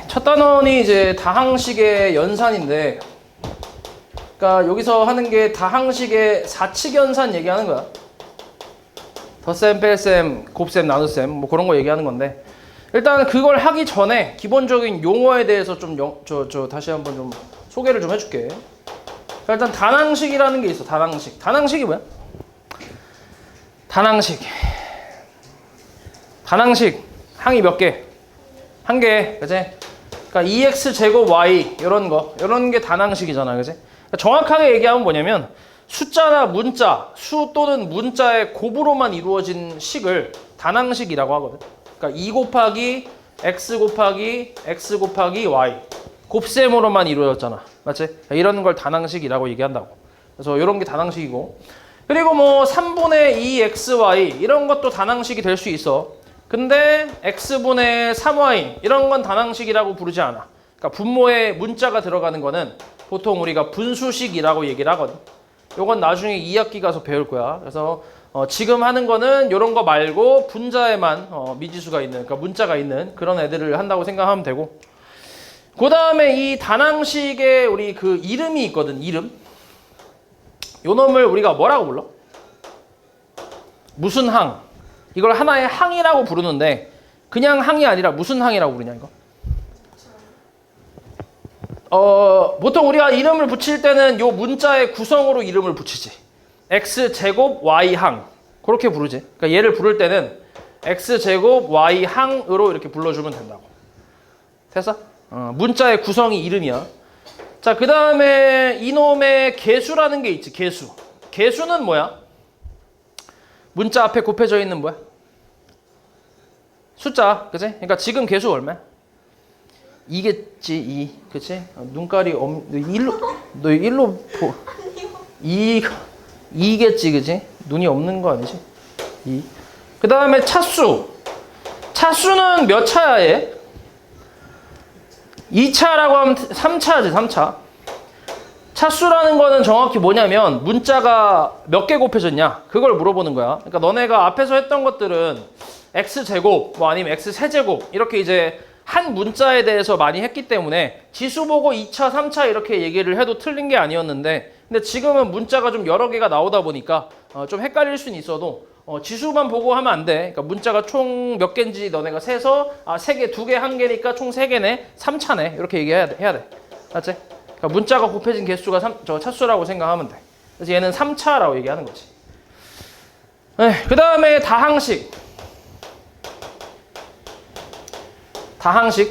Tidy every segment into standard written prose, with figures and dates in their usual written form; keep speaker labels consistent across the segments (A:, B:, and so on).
A: 첫 단원이 이제 다항식의 연산인데, 그러니까 여기서 하는 게 다항식의 사칙 연산 얘기하는 거야. 덧셈, 뺄셈, 곱셈, 나눗셈 뭐 그런 거 얘기하는 건데, 일단 그걸 하기 전에 기본적인 용어에 대해서 좀 다시 한번 좀 소개를 좀 해줄게. 그러니까 일단 단항식이라는 게 있어. 단항식. 단항식이 뭐야? 단항식. 단항식 항이 몇 개? 한 개, 그치? 그러니까 2x 제곱 y 이런 게 단항식이잖아, 그치? 그러니까 정확하게 얘기하면 뭐냐면 숫자나 문자, 수 또는 문자의 곱으로만 이루어진 식을 단항식이라고 하거든. 그러니까 2 곱하기 x 곱하기 x 곱하기 y 곱셈으로만 이루어졌잖아, 맞지? 이런 걸 단항식이라고 얘기한다고. 그래서 이런 게 단항식이고, 그리고 뭐 3분의 2xy 이런 것도 단항식이 될 수 있어. 근데 x분의 3y 이런 건 단항식이라고 부르지 않아. 그러니까 분모에 문자가 들어가는 거는 보통 우리가 분수식이라고 얘기를 하거든. 요건 나중에 2학기 가서 배울 거야. 그래서 지금 하는 거는 이런 거 말고 분자에만 미지수가 있는, 그러니까 문자가 있는 그런 애들을 한다고 생각하면 되고, 그 다음에 이 단항식에 우리 그 이름이 있거든. 이름. 요 놈을 우리가 뭐라고 불러? 무슨 항. 이걸 하나의 항이라고 부르는데 그냥 항이 아니라 무슨 항이라고 부르냐 이거? 보통 우리가 이름을 붙일 때는 요 문자의 구성으로 이름을 붙이지. x제곱 y항 그렇게 부르지. 그러니까 얘를 부를 때는 x제곱 y항으로 이렇게 불러주면 된다고. 됐어? 문자의 구성이 이름이야. 자, 그 다음에 이놈의 개수라는 게 있지. 개수. 개수는 뭐야? 문자 앞에 곱해져 있는 뭐야? 숫자, 그치? 그러니까 지금 개수 얼마야? 2겠지, 2. 그치? 눈깔이 너 1로 2겠지, 그치? 눈이 없는 거 아니지? 2. 그 다음에 차수. 차수는 몇 차야, 얘? 2차라고 하면 3차지, 3차. 차수라는 거는 정확히 뭐냐면 문자가 몇 개 곱해졌냐 그걸 물어보는 거야. 그러니까 너네가 앞에서 했던 것들은 x제곱 뭐 아니면 x세제곱 이렇게 이제 한 문자에 대해서 많이 했기 때문에 지수 보고 2차, 3차 이렇게 얘기를 해도 틀린 게 아니었는데, 근데 지금은 문자가 좀 여러 개가 나오다 보니까 좀 헷갈릴 수는 있어도 지수만 보고 하면 안 돼. 그러니까 문자가 총 몇 개인지 너네가 세서 3개, 2개, 1개니까 총 3개네, 3차네 이렇게 얘기해야 돼. 맞지? 그러니까 문자가 곱해진 개수가 차수라고 생각하면 돼. 그래서 얘는 3차라고 얘기하는 거지. 그 다음에 다항식.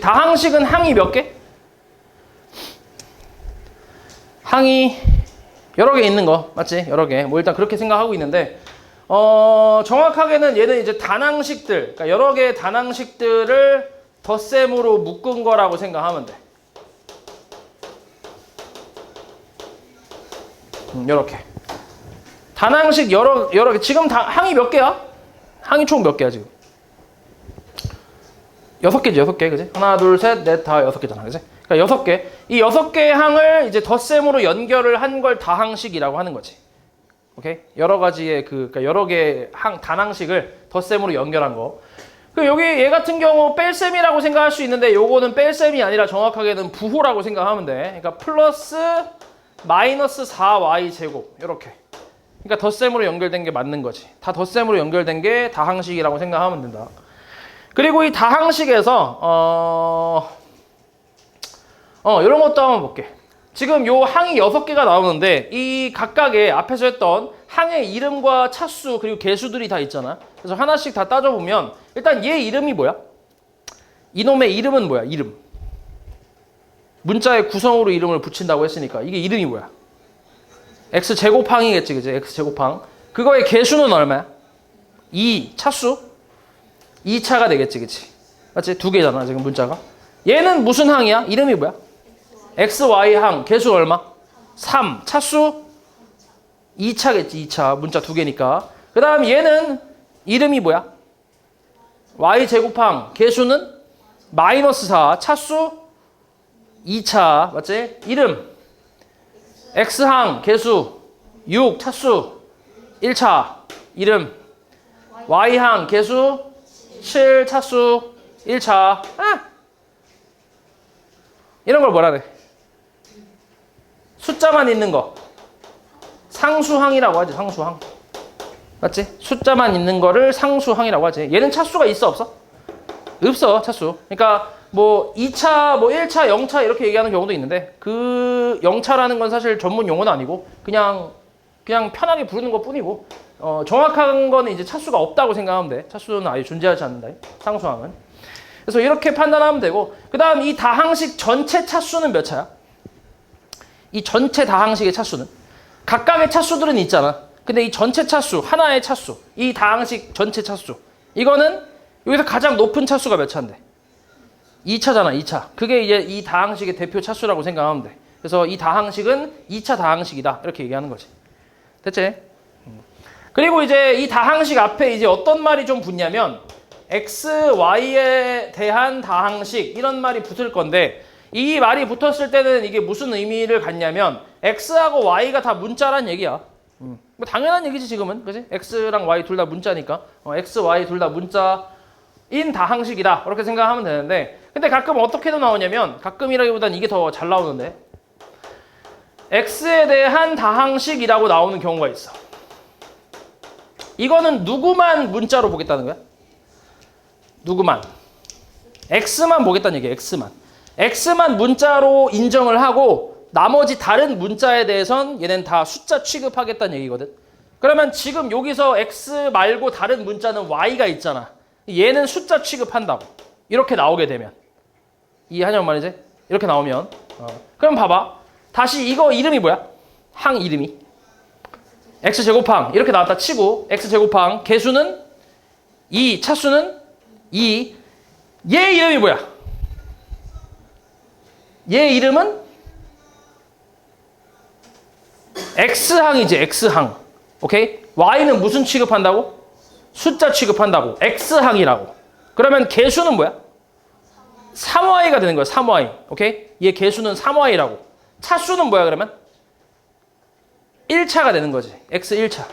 A: 다항식은 항이 몇 개? 항이 여러 개 있는 거 맞지? 여러 개. 뭐 일단 그렇게 생각하고 있는데 정확하게는 얘는 이제 단항식들, 그러니까 여러 개의 단항식들을 덧셈으로 묶은 거라고 생각하면 돼. 이렇게 단항식 여러 개. 지금 항이 몇 개야? 항이 총 몇 개야 지금? 6개지, 6개, 그지? 하나, 둘, 셋, 넷, 다 6개잖아, 그지? 그러니까 6개. 이 6개의 항을 이제 덧셈으로 연결을 한 걸 다항식이라고 하는 거지. 오케이? 여러 가지의 그러니까 여러 개의 단항식을 덧셈으로 연결한 거. 그 여기 얘 같은 경우 뺄셈이라고 생각할 수 있는데 요거는 뺄셈이 아니라 정확하게는 부호라고 생각하면 돼. 그러니까 플러스 마이너스 4y 제곱 이렇게. 그러니까 덧셈으로 연결된 게 맞는 거지. 다 덧셈으로 연결된 게 다항식이라고 생각하면 된다. 그리고 이 다항식에서 이런 것도 한번 볼게. 지금 요 항이 6개가 나오는데 이 각각의 앞에서 했던 항의 이름과 차수 그리고 개수들이 다 있잖아. 그래서 하나씩 다 따져보면 일단 얘 이름이 뭐야? 이놈의 이름은 뭐야? 이름. 문자의 구성으로 이름을 붙인다고 했으니까 이게 이름이 뭐야? x제곱항이겠지, 그지? x제곱항. 그거의 개수는 얼마야? 2. 차수? 2차가 되겠지, 그치? 맞지? 2개잖아, 지금 문자가. 얘는 무슨 항이야? 이름이 뭐야? xy항. 개수 얼마? 3. 차수? 2차겠지, 2차. 문자 2개니까. 그 다음 얘는 이름이 뭐야? y제곱항. 개수는? 마이너스 4. 차수? 2차. 맞지? 이름. x항. 개수. 6. 차수. 1차. 이름. y항. 개수. 7 차수 1차. 이런 걸 뭐라 그래? 숫자만 있는 거. 상수항이라고 하지, 상수항. 맞지? 숫자만 있는 거를 상수항이라고 하지. 얘는 차수가 있어, 없어? 없어, 차수. 그러니까 뭐 2차, 뭐 1차, 0차 이렇게 얘기하는 경우도 있는데 그 0차라는 건 사실 전문 용어는 아니고 그냥 편하게 부르는 것 뿐이고 정확한 거는 이제 차수가 없다고 생각하면 돼. 차수는 아예 존재하지 않는다. 상수항은. 그래서 이렇게 판단하면 되고 그 다음 이 다항식 전체 차수는 몇 차야? 이 전체 다항식의 차수는? 각각의 차수들은 있잖아. 근데 이 전체 차수, 하나의 차수, 이 다항식 전체 차수 이거는 여기서 가장 높은 차수가 몇 차인데? 2차잖아, 2차. 그게 이제 이 다항식의 대표 차수라고 생각하면 돼. 그래서 이 다항식은 2차 다항식이다. 이렇게 얘기하는 거지. 됐지? 그리고 이제 이 다항식 앞에 이제 어떤 말이 좀 붙냐면 x, y에 대한 다항식 이런 말이 붙을 건데 이 말이 붙었을 때는 이게 무슨 의미를 갖냐면 x하고 y가 다 문자란 얘기야. 뭐 당연한 얘기지 지금은. 그지? x랑 y 둘 다 문자니까. x, y 둘 다 문자인 다항식이다. 그렇게 생각하면 되는데 근데 가끔 어떻게도 나오냐면 가끔이라기보단 이게 더 잘 나오는데 x에 대한 다항식이라고 나오는 경우가 있어. 이거는 누구만 문자로 보겠다는 거야? 누구만? x만 보겠다는 얘기야. x만 문자로 인정을 하고 나머지 다른 문자에 대해선 얘는 다 숫자 취급하겠다는 얘기거든. 그러면 지금 여기서 x 말고 다른 문자는 y가 있잖아. 얘는 숫자 취급한다고. 이렇게 나오게 되면. 이해하냐고 말이지? 이렇게 나오면. 그럼 봐봐. 다시 이거 이름이 뭐야? 항 이름이. x제곱항. 이렇게 나왔다 치고 x제곱항. 개수는 2, 차수는 2. 얘 이름이 뭐야? 얘 이름은 x항이지, x항. 오케이? y는 무슨 취급한다고? 숫자 취급한다고. x항이라고. 그러면 개수는 뭐야? 3y가 되는 거야, 3y. 오케이? 얘 개수는 3y라고. 차수는 뭐야, 그러면? 1차가 되는 거지. x 1차.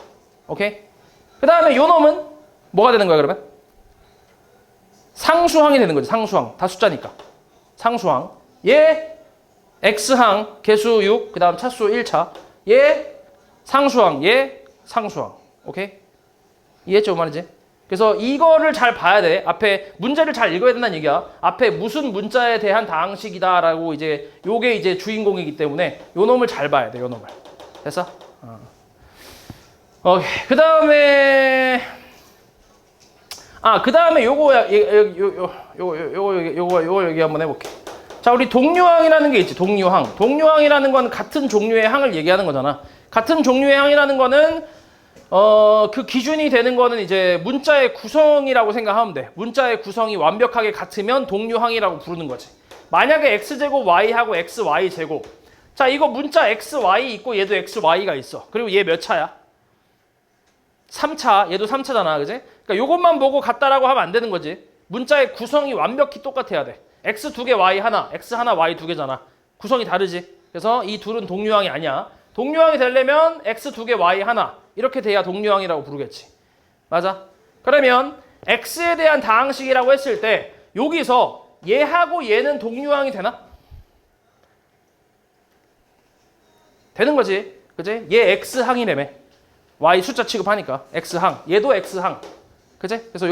A: 오케이? 그 다음에 요 놈은 뭐가 되는 거야, 그러면? 상수항이 되는 거지, 상수항. 다 숫자니까. 상수항. 얘 x항, 개수 6, 그 다음 차수 1차. 얘 상수항, 얘 상수항. 오케이? 이해했죠, 말이지? 그래서 이거를 잘 봐야 돼. 앞에 문제를 잘 읽어야 된다는 얘기야. 앞에 무슨 문자에 대한 다항식이다라고 이제 요게 이제 주인공이기 때문에 요 놈을 잘 봐야 돼. 요 놈을. 됐어? 오케이. 그다음에 그다음에 요거 얘기 한번 해볼게. 자, 우리 동류항이라는 게 있지. 동류항이라는 건 같은 종류의 항을 얘기하는 거잖아. 같은 종류의 항이라는 거는 그 기준이 되는 거는 이제 문자의 구성이라고 생각하면 돼. 문자의 구성이 완벽하게 같으면 동류항이라고 부르는 거지. 만약에 x제곱 y하고 xy제곱. 자, 이거 문자 xy 있고 얘도 xy가 있어. 그리고 얘 몇 차야? 3차. 얘도 3차잖아. 그지? 그러니까 요것만 보고 같다라고 하면 안 되는 거지. 문자의 구성이 완벽히 똑같아야 돼. x 2개 y 하나, x 하나 y 2개잖아. 구성이 다르지. 그래서 이 둘은 동류항이 아니야. 동류항이 되려면 x 2개 y 하나 이렇게 돼야 동류항이라고 부르겠지. 맞아? 그러면 x에 대한 다항식이라고 했을 때 여기서 얘하고 얘는 동류항이 되나? 되는 거지. 그지? 얘 x항이라며. y 숫자 취급하니까 x항. 얘도 x항. 그지? 그래서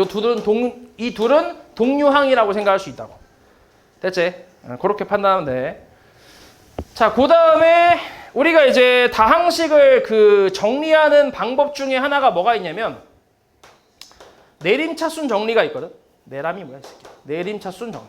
A: 이 둘은 동류항이라고 생각할 수 있다고. 됐지? 그렇게 판단하면 돼. 자, 그 다음에 우리가 이제 다항식을 그 정리하는 방법 중에 하나가 뭐가 있냐면 내림차순 정리가 있거든. 내람이 뭐야, 이 새끼야. 내림차순 정리.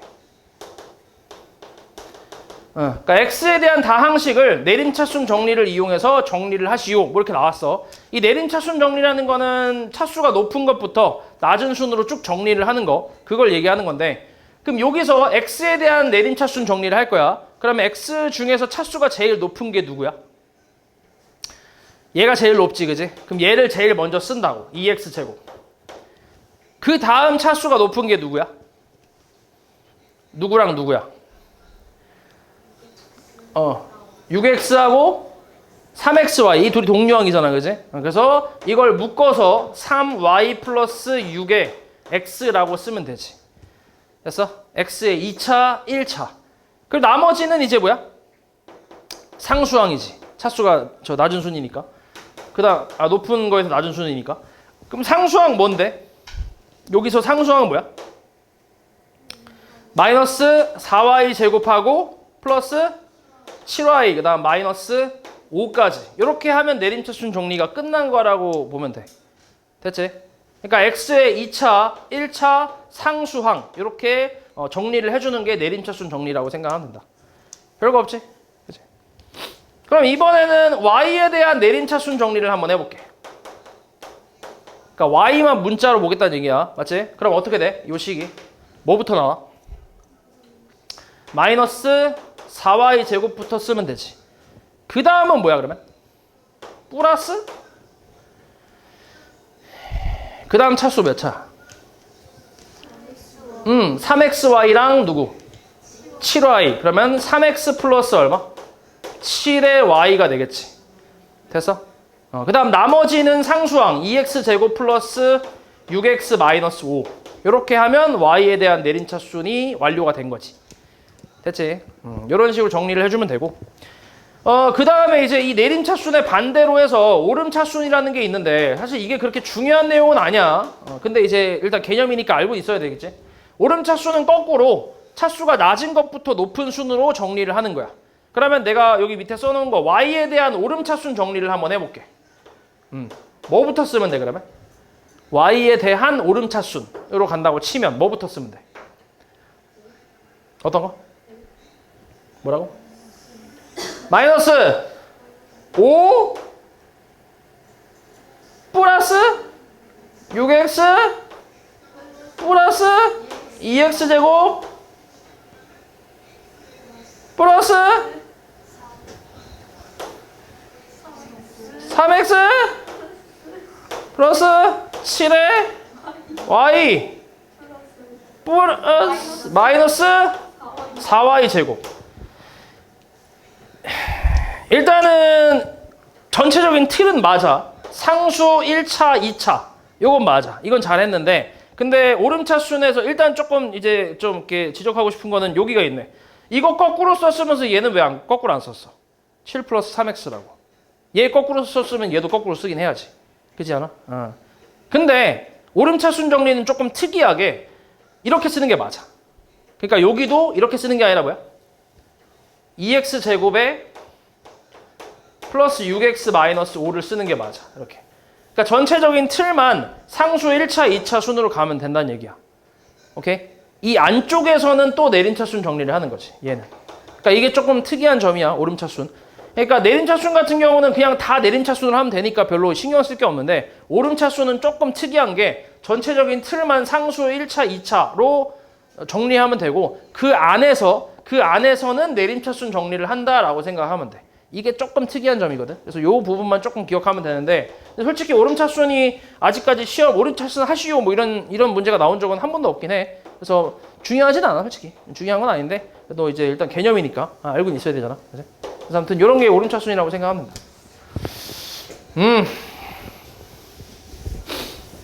A: 그러니까 x에 대한 다항식을 내림차순 정리를 이용해서 정리를 하시오. 뭐 이렇게 나왔어. 이 내림차순 정리라는 거는 차수가 높은 것부터 낮은 순으로 쭉 정리를 하는 거. 그걸 얘기하는 건데 그럼 여기서 x에 대한 내림차순 정리를 할 거야. 그러면 x 중에서 차수가 제일 높은 게 누구야? 얘가 제일 높지, 그지? 그럼 얘를 제일 먼저 쓴다고. 2x제곱. 그 다음 차수가 높은 게 누구야? 누구랑 누구야? 6x하고 3xy. 이 둘이 동류항이잖아, 그지? 그래서 이걸 묶어서 3y 플러스 6에 x라고 쓰면 되지. 됐어? x의 2차, 1차. 그리고 나머지는 이제 뭐야? 상수항이지. 차수가 저 낮은 순이니까. 그다음 높은 거에서 낮은 순이니까. 그럼 상수항 뭔데? 여기서 상수항은 뭐야? 마이너스 4y 제곱하고 플러스 7y 그다음 마이너스 5까지. 이렇게 하면 내림차순 정리가 끝난 거라고 보면 돼. 됐지? 그러니까 x의 2차, 1차 상수항 이렇게 정리를 해주는 게 내림차순 정리라고 생각하면 된다. 별거 없지? 그치? 그럼 이번에는 y에 대한 내림차순 정리를 한번 해볼게. 그러니까 y만 문자로 보겠다는 얘기야. 맞지? 그럼 어떻게 돼? 요 식이 뭐부터 나와? 마이너스 4y 제곱부터 쓰면 되지. 그 다음은 뭐야 그러면? 플러스? 그 다음 차수 몇 차? 3xy랑 누구? 7y. 그러면 3x 플러스 얼마? 7의 y가 되겠지. 됐어? 그 다음 나머지는 상수항 2x 제곱 플러스 6x 마이너스 5. 이렇게 하면 y에 대한 내림차순이 완료가 된 거지. 됐지? 이런 식으로 정리를 해주면 되고. 그 다음에 이제 이 내림차순의 반대로 해서 오름차순이라는 게 있는데 사실 이게 그렇게 중요한 내용은 아니야. 근데 이제 일단 개념이니까 알고 있어야 되겠지. 오름차순은 거꾸로 차수가 낮은 것부터 높은 순으로 정리를 하는 거야. 그러면 내가 여기 밑에 써놓은 거 y에 대한 오름차순 정리를 한번 해볼게. 뭐부터 쓰면 돼 그러면? y에 대한 오름차순으로 간다고 치면 뭐부터 쓰면 돼? 어떤 거? 뭐라고? 마이너스 5 플러스 6x 플러스 2x 제곱 플러스 3x 플러스 7의 y 플러스 마이너스 4y 제곱. 일단은 전체적인 틀은 맞아. 상수 1차, 2차. 요건 맞아. 이건 잘했는데 근데 오름차순에서 일단 조금 이제 좀 이렇게 지적하고 싶은 거는 여기가 있네. 이거 거꾸로 썼으면서 얘는 왜 거꾸로 안 썼어? 7 플러스 3x라고. 얘 거꾸로 썼으면 얘도 거꾸로 쓰긴 해야지. 그렇지 않아? 근데 오름차순 정리는 조금 특이하게 이렇게 쓰는 게 맞아. 그러니까 여기도 이렇게 쓰는 게 아니라 뭐야? 2x 제곱에 플러스 6x 마이너스 5를 쓰는 게 맞아. 이렇게. 그러니까 전체적인 틀만 상수 1차, 2차 순으로 가면 된다는 얘기야. 오케이? 이 안쪽에서는 또 내림차순 정리를 하는 거지. 얘는. 그러니까 이게 조금 특이한 점이야. 오름차순. 그러니까 내림차순 같은 경우는 그냥 다 내림차순으로 하면 되니까 별로 신경 쓸 게 없는데 오름차순은 조금 특이한 게 전체적인 틀만 상수 1차, 2차로 정리하면 되고 그 안에서는 내림차순 정리를 한다라고 생각하면 돼. 이게 조금 특이한 점이거든. 그래서 이 부분만 조금 기억하면 되는데 솔직히 오름차순이 아직까지 시험 오름차순 하시오 뭐 이런 문제가 나온 적은 한 번도 없긴 해. 그래서 중요하진 않아 솔직히. 중요한 건 아닌데 너 이제 일단 개념이니까 알고는 있어야 되잖아. 그치? 그래서 아무튼 이런 게 오름차순이라고 생각하면 된다.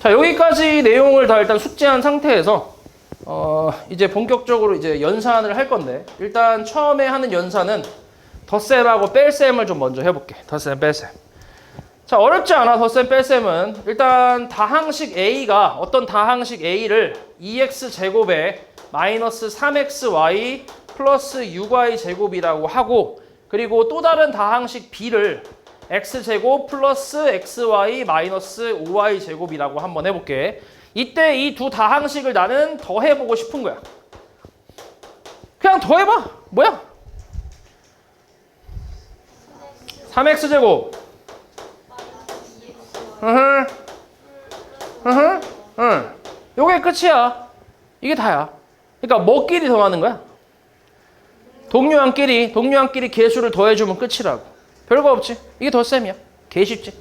A: 자 여기까지 내용을 다 일단 숙지한 상태에서 이제 본격적으로 이제 연산을 할 건데 일단 처음에 하는 연산은 덧셈하고 뺄셈을 좀 먼저 해볼게. 덧셈, 뺄셈. 자, 어렵지 않아. 덧셈, 뺄셈은. 일단 다항식 A가 어떤 다항식 A를 2x 제곱에 마이너스 3xy 플러스 6y 제곱이라고 하고 그리고 또 다른 다항식 B를 x 제곱 플러스 xy 마이너스 5y 제곱이라고 한번 해볼게. 이때 이 두 다항식을 나는 더해보고 싶은 거야. 그냥 더해봐. 뭐야? 3x 제곱. 요게 끝이야. 이게 다야. 그러니까 뭐끼리 더하는 거야? 동류항끼리 개수를 더해주면 끝이라고. 별거 없지. 이게 덧셈이야. 개 쉽지.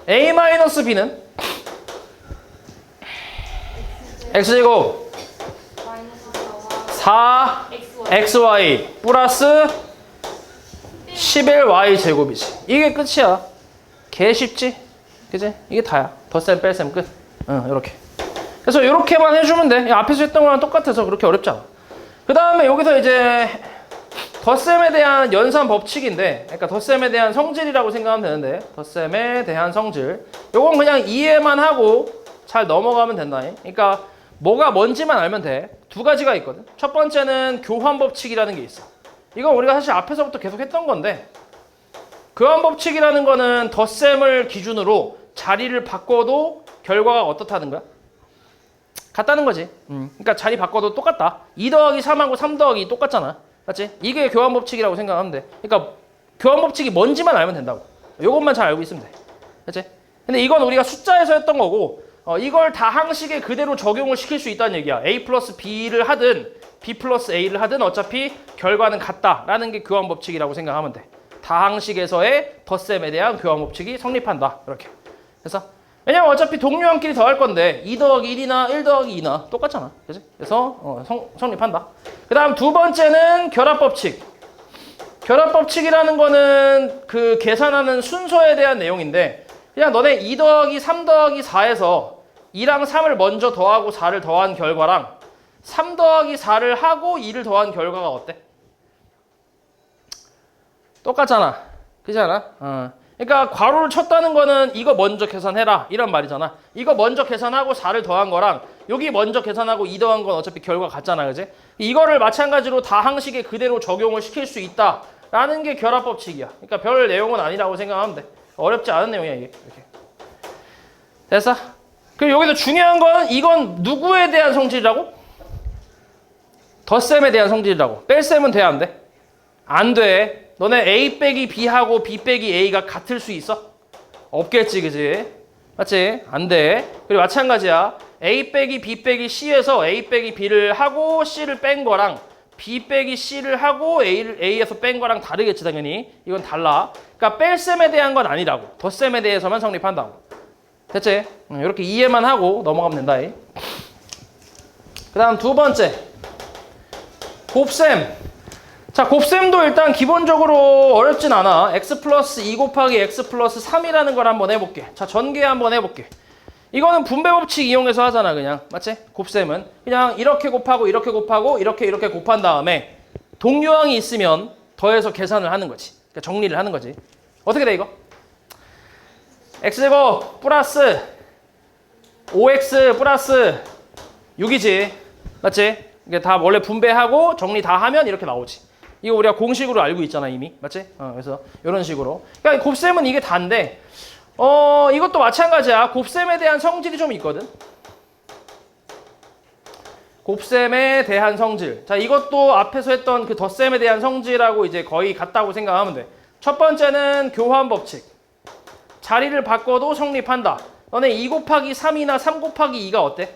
A: a-b는 x제곱 4xy 플러스 11y 제곱이지. 이게 끝이야. 개 쉽지? 그지? 이게 다야. 덧셈 뺄셈 끝. 이렇게. 그래서 이렇게만 해주면 돼. 앞에서 했던 거랑 똑같아서 그렇게 어렵지 않아. 그 다음에 여기서 이제 덧셈에 대한 연산 법칙인데, 그러니까 덧셈에 대한 성질이라고 생각하면 되는데, 덧셈에 대한 성질. 요건 그냥 이해만 하고 잘 넘어가면 된다. 그러니까 뭐가 뭔지만 알면 돼. 두 가지가 있거든. 첫 번째는 교환 법칙이라는 게 있어. 이건 우리가 사실 앞에서부터 계속 했던 건데, 교환 법칙이라는 거는 덧셈을 기준으로 자리를 바꿔도 결과가 어떻다는 거야? 같다는 거지. 그러니까 자리 바꿔도 똑같다. 2 더하기 3하고 3 더하기 2 똑같잖아. 맞지? 이게 교환 법칙이라고 생각하면 돼. 그러니까 교환 법칙이 뭔지만 알면 된다고. 이것만 잘 알고 있으면 돼. 맞지? 근데 이건 우리가 숫자에서 했던 거고, 이걸 다항식에 그대로 적용을 시킬 수 있다는 얘기야. A 플러스 B를 하든 B 플러스 A를 하든 어차피 결과는 같다라는 게 교환 법칙이라고 생각하면 돼. 다항식에서의 덧셈에 대한 교환 법칙이 성립한다. 이렇게. 그래서 왜냐면 어차피 동료항끼리 더할 건데 2 더하기 1이나 1 더하기 2나 똑같잖아. 그치? 그래서 성립한다. 그 다음 두 번째는 결합법칙. 결합법칙이라는 거는 그 계산하는 순서에 대한 내용인데, 그냥 너네 2 더하기 3 더하기 4에서 2랑 3을 먼저 더하고 4를 더한 결과랑 3 더하기 4를 하고 2를 더한 결과가 어때? 똑같잖아. 그렇지 않아? 그러니까 괄호를 쳤다는 거는 이거 먼저 계산해라 이런 말이잖아. 이거 먼저 계산하고 4를 더한 거랑 여기 먼저 계산하고 2 더한 건 어차피 결과 같잖아. 그지? 이거를 마찬가지로 다항식에 그대로 적용을 시킬 수 있다라는 게 결합법칙이야. 그러니까 별 내용은 아니라고 생각하면 돼. 어렵지 않은 내용이야 이게. 이렇게. 됐어? 그리고 여기서 중요한 건 이건 누구에 대한 성질이라고? 덧셈에 대한 성질이라고. 뺄셈은 돼 안 돼? 안 돼. 너네 A 빼기 B하고 B 빼기 A가 같을 수 있어? 없겠지, 그지? 맞지? 안 돼. 그리고 마찬가지야. A 빼기 B 빼기 C에서 A 빼기 B를 하고 C를 뺀 거랑 B 빼기 C를 하고 A에서 뺀 거랑 다르겠지, 당연히. 이건 달라. 그러니까 뺄셈에 대한 건 아니라고. 덧셈에 대해서만 성립한다고. 됐지? 이렇게 이해만 하고 넘어가면 된다. 그 다음 두 번째. 곱셈. 자, 곱셈도 일단 기본적으로 어렵진 않아. x 플러스 2 곱하기 x 플러스 3이라는 걸 한번 해볼게. 자, 전개 한번 해볼게. 이거는 분배 법칙 이용해서 하잖아, 그냥. 맞지? 곱셈은. 그냥 이렇게 곱하고 이렇게 곱하고 이렇게 곱한 다음에 동류항이 있으면 더해서 계산을 하는 거지. 그러니까 정리를 하는 거지. 어떻게 돼, 이거? x제곱 플러스 5x 플러스 6이지. 맞지? 이게 다 원래 분배하고 정리 다 하면 이렇게 나오지. 이거 우리가 공식으로 알고 있잖아 이미. 맞지? 그래서 이런 식으로. 그러니까 곱셈은 이게 다인데 이것도 마찬가지야. 곱셈에 대한 성질이 좀 있거든. 곱셈에 대한 성질. 자, 이것도 앞에서 했던 그 덧셈에 대한 성질하고 이제 거의 같다고 생각하면 돼. 첫 번째는 교환 법칙. 자리를 바꿔도 성립한다. 너네 2 곱하기 3이나 3 곱하기 2가 어때?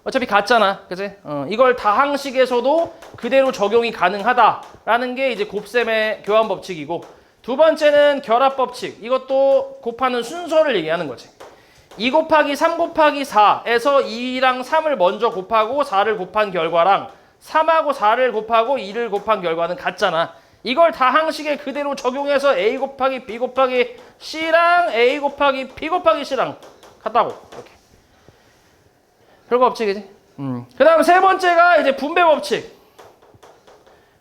A: 어차피 같잖아. 그치? 이걸 다항식에서도 그대로 적용이 가능하다라는 게 이제 곱셈의 교환 법칙이고, 두 번째는 결합 법칙. 이것도 곱하는 순서를 얘기하는 거지. 2 곱하기 3 곱하기 4에서 2랑 3을 먼저 곱하고 4를 곱한 결과랑 3하고 4를 곱하고 2를 곱한 결과는 같잖아. 이걸 다항식에 그대로 적용해서 A 곱하기 B 곱하기 C랑 A 곱하기 B 곱하기 C랑 같다고. 이렇게. 별거 없지, 그지? 그 다음 세 번째가 이제 분배 법칙.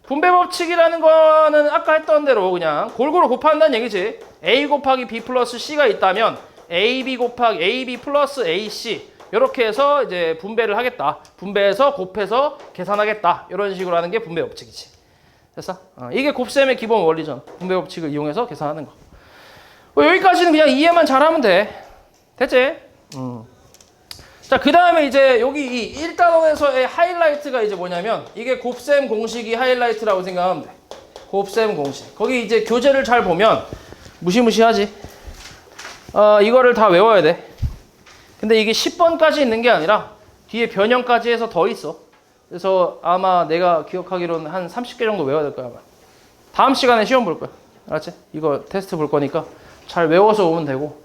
A: 분배 법칙이라는 거는 아까 했던 대로 그냥 골고루 곱한다는 얘기지. A 곱하기 B 플러스 C가 있다면 AB 곱하기 AB 플러스 AC 이렇게 해서 이제 분배를 하겠다. 분배해서 곱해서 계산하겠다. 이런 식으로 하는 게 분배 법칙이지. 됐어? 이게 곱셈의 기본 원리잖아. 분배 법칙을 이용해서 계산하는 거. 여기까지는 그냥 이해만 잘하면 돼. 됐지? 자, 그 다음에 이제 여기 이 1단원에서의 하이라이트가 이제 뭐냐면 이게 곱셈 공식이 하이라이트라고 생각하면 돼. 곱셈 공식. 거기 이제 교재를 잘 보면 무시무시하지. 이거를 다 외워야 돼. 근데 이게 10번까지 있는 게 아니라 뒤에 변형까지 해서 더 있어. 그래서 아마 내가 기억하기로는 한 30개 정도 외워야 될 거야. 아마. 다음 시간에 시험 볼 거야. 알았지? 이거 테스트 볼 거니까 잘 외워서 오면 되고.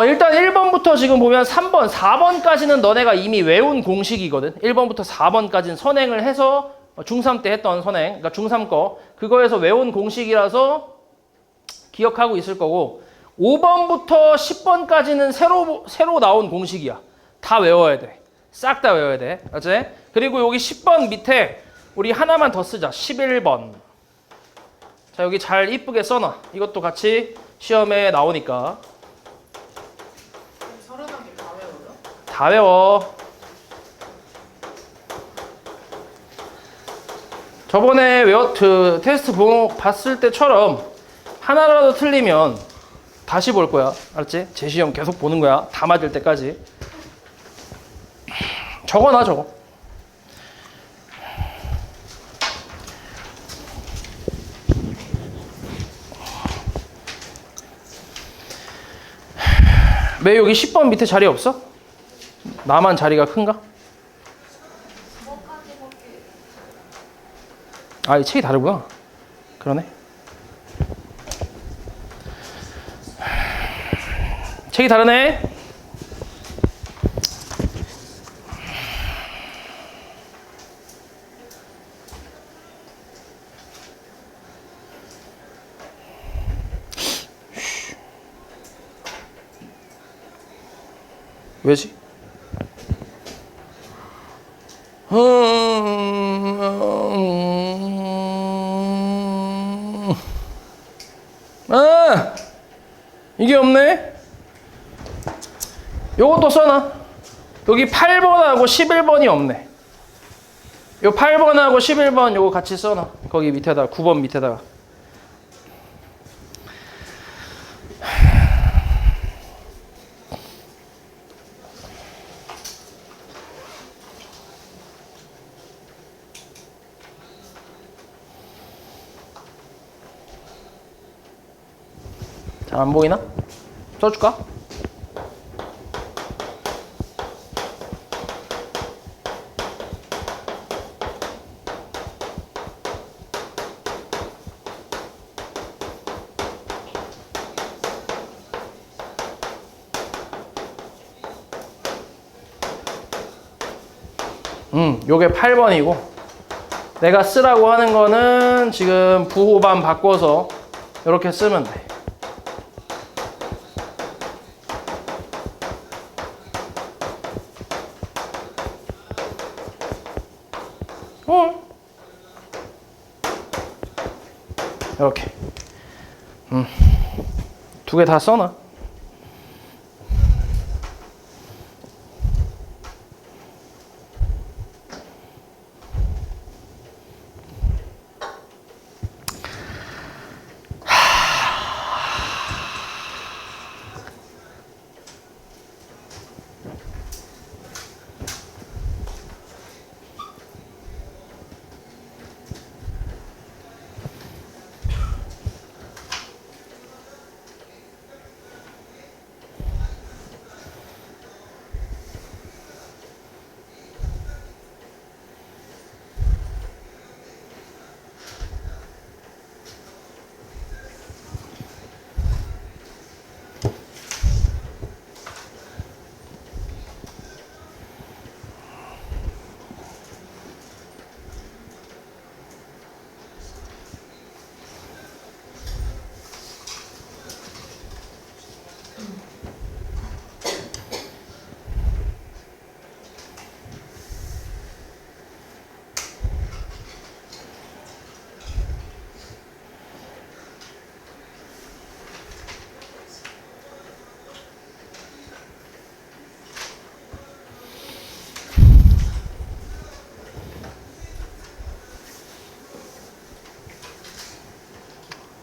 A: 일단 1번부터 지금 보면 3번, 4번까지는 너네가 이미 외운 공식이거든. 1번부터 4번까지는 선행을 해서 중3 때 했던 선행, 그러니까 중3 거. 그거에서 외운 공식이라서 기억하고 있을 거고, 5번부터 10번까지는 새로 나온 공식이야. 다 외워야 돼. 싹 다 외워야 돼. 알지? 그리고 여기 10번 밑에 우리 하나만 더 쓰자. 11번. 자, 여기 잘 이쁘게 써놔. 이것도 같이 시험에 나오니까.
B: 30개 다 외워요?
A: 다 외워. 저번에 테스트 봤을 때처럼 하나라도 틀리면 다시 볼 거야. 알았지? 재시험 계속 보는 거야. 다 맞을 때까지. 적어놔, 저거. 왜 여기 10번 밑에 자리 없어? 나만 자리가 큰가? 아, 이 책이 다르구나. 그러네. 책이 다르네. 왜지? 아! 이게 없네? 요것도 써놔. 여기 8번하고 11번이 없네. 요 8번하고 11번 요거 같이 써놔. 거기 밑에다가 9번 밑에다가. 잘 안 보이나? 써줄까? 요게 8번이고 내가 쓰라고 하는 거는 지금 부호반 바꿔서 이렇게 쓰면 돼. 이렇게. 두 개 다 써놔.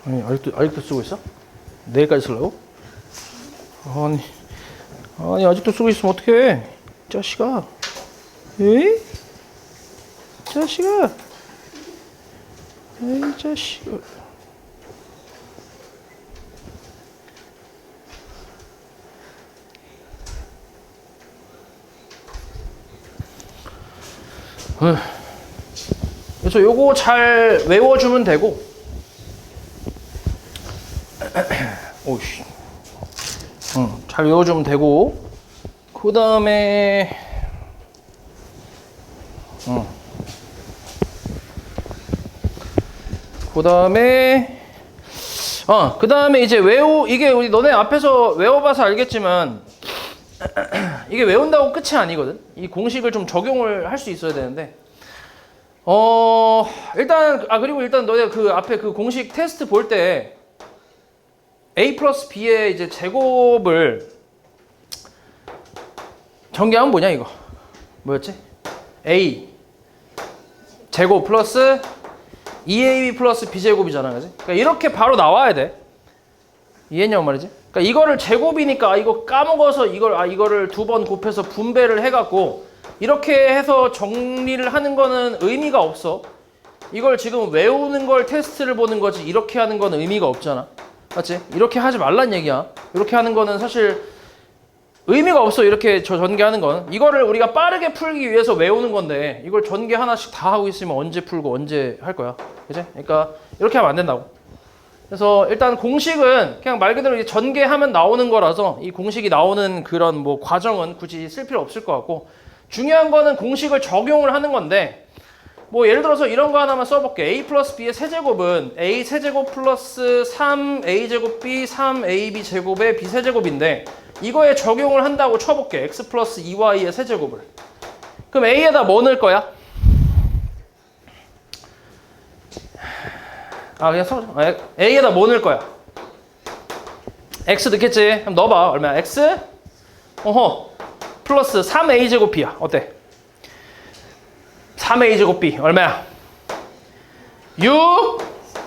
A: 아니, 아직도 쓰고 있어? 내일까지 쓰려고? 아니 아직도 쓰고 있으면 어떡해? 이 자식아. 에이? 이 자식아. 에이, 자식아. 그래서 요거 잘 외워주면 되고. 오씨. 잘 외워주면 되고. 그 다음에 그 다음에 이제 이게 우리 너네 앞에서 외워봐서 알겠지만 이게 외운다고 끝이 아니거든. 이 공식을 좀 적용을 할 수 있어야 되는데 일단 그리고 일단 너네 그 앞에 그 공식 테스트 볼 때 a 플러스 b의 이제 제곱을 전개하면 뭐냐 이거 뭐였지? a 제곱 플러스 2ab 플러스 b제곱이잖아, 그지? 그러니까 이렇게 바로 나와야 돼. 이해했냐고 말이지? 그러니까 이거를 제곱이니까 이거 까먹어서 이거를 두 번 곱해서 분배를 해갖고 이렇게 해서 정리를 하는 거는 의미가 없어. 이걸 지금 외우는 걸 테스트를 보는 거지 이렇게 하는 건 의미가 없잖아. 맞지? 이렇게 하지 말란 얘기야. 이렇게 하는 거는 사실 의미가 없어. 이렇게 전개하는 건. 이거를 우리가 빠르게 풀기 위해서 외우는 건데 이걸 전개 하나씩 다 하고 있으면 언제 풀고 언제 할 거야. 그치? 그러니까 이렇게 하면 안 된다고. 그래서 일단 공식은 그냥 말 그대로 이제 전개하면 나오는 거라서 이 공식이 나오는 그런 뭐 과정은 굳이 쓸 필요 없을 것 같고 중요한 거는 공식을 적용을 하는 건데 뭐 예를 들어서 이런 거 하나만 써볼게. a 플러스 b의 세제곱은 a 세제곱 플러스 3a 제곱 b 3ab 제곱의 b 세제곱인데 이거에 적용을 한다고 쳐볼게. x 플러스 2y의 세제곱을. 그럼 a에다 뭐 넣을 거야? a에다 뭐 넣을 거야? x 넣겠지? 그럼 넣어봐. 얼마야? x 플러스 3a 제곱 b야. 어때? 3a 제곱 b 얼마야? 6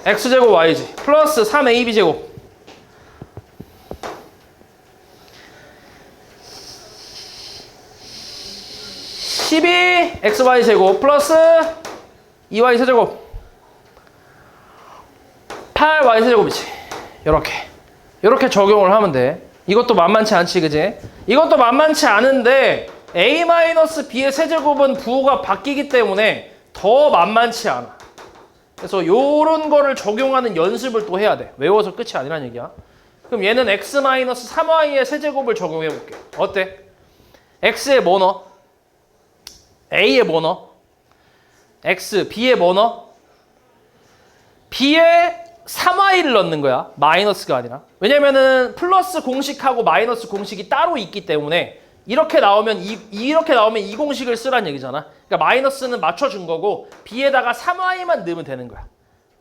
A: x 제곱 y지. 플러스 3ab 제곱. 12 xy 제곱 플러스 2y 세제곱 8y 세제곱이지. 요렇게 적용을 하면 돼. 이것도 만만치 않지, 그지? 이것도 만만치 않은데 a-b의 세제곱은 부호가 바뀌기 때문에 더 만만치 않아. 그래서 요런 거를 적용하는 연습을 또 해야 돼. 외워서 끝이 아니란 얘기야. 그럼 얘는 x-3y의 세제곱을 적용해 볼게. 어때? x에 뭐 넣어? a에 뭐 넣어? x, b에 뭐 넣어? b에 3y를 넣는 거야. 마이너스가 아니라. 왜냐면은 플러스 공식하고 마이너스 공식이 따로 있기 때문에 이렇게 나오면 이 공식을 쓰란 얘기잖아. 그러니까 마이너스는 맞춰준 거고 b에다가 3y만 넣으면 되는 거야.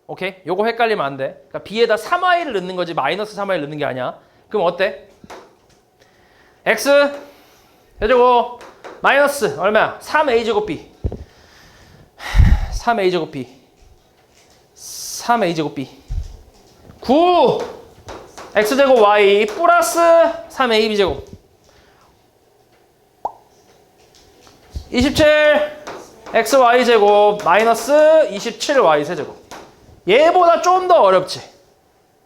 A: 오케이? 요거 헷갈리면 안 돼. 그러니까 b에다 3y를 넣는 거지 마이너스 3y를 넣는 게 아니야. 그럼 어때? x 세제곱 마이너스 얼마야? 3a 제곱 b 3a 제곱 b 3a 제곱 b 9 x제곱 y 플러스 3ab 제곱 27 xy 제곱 마이너스 27y 세제곱. 얘보다 좀 더 어렵지.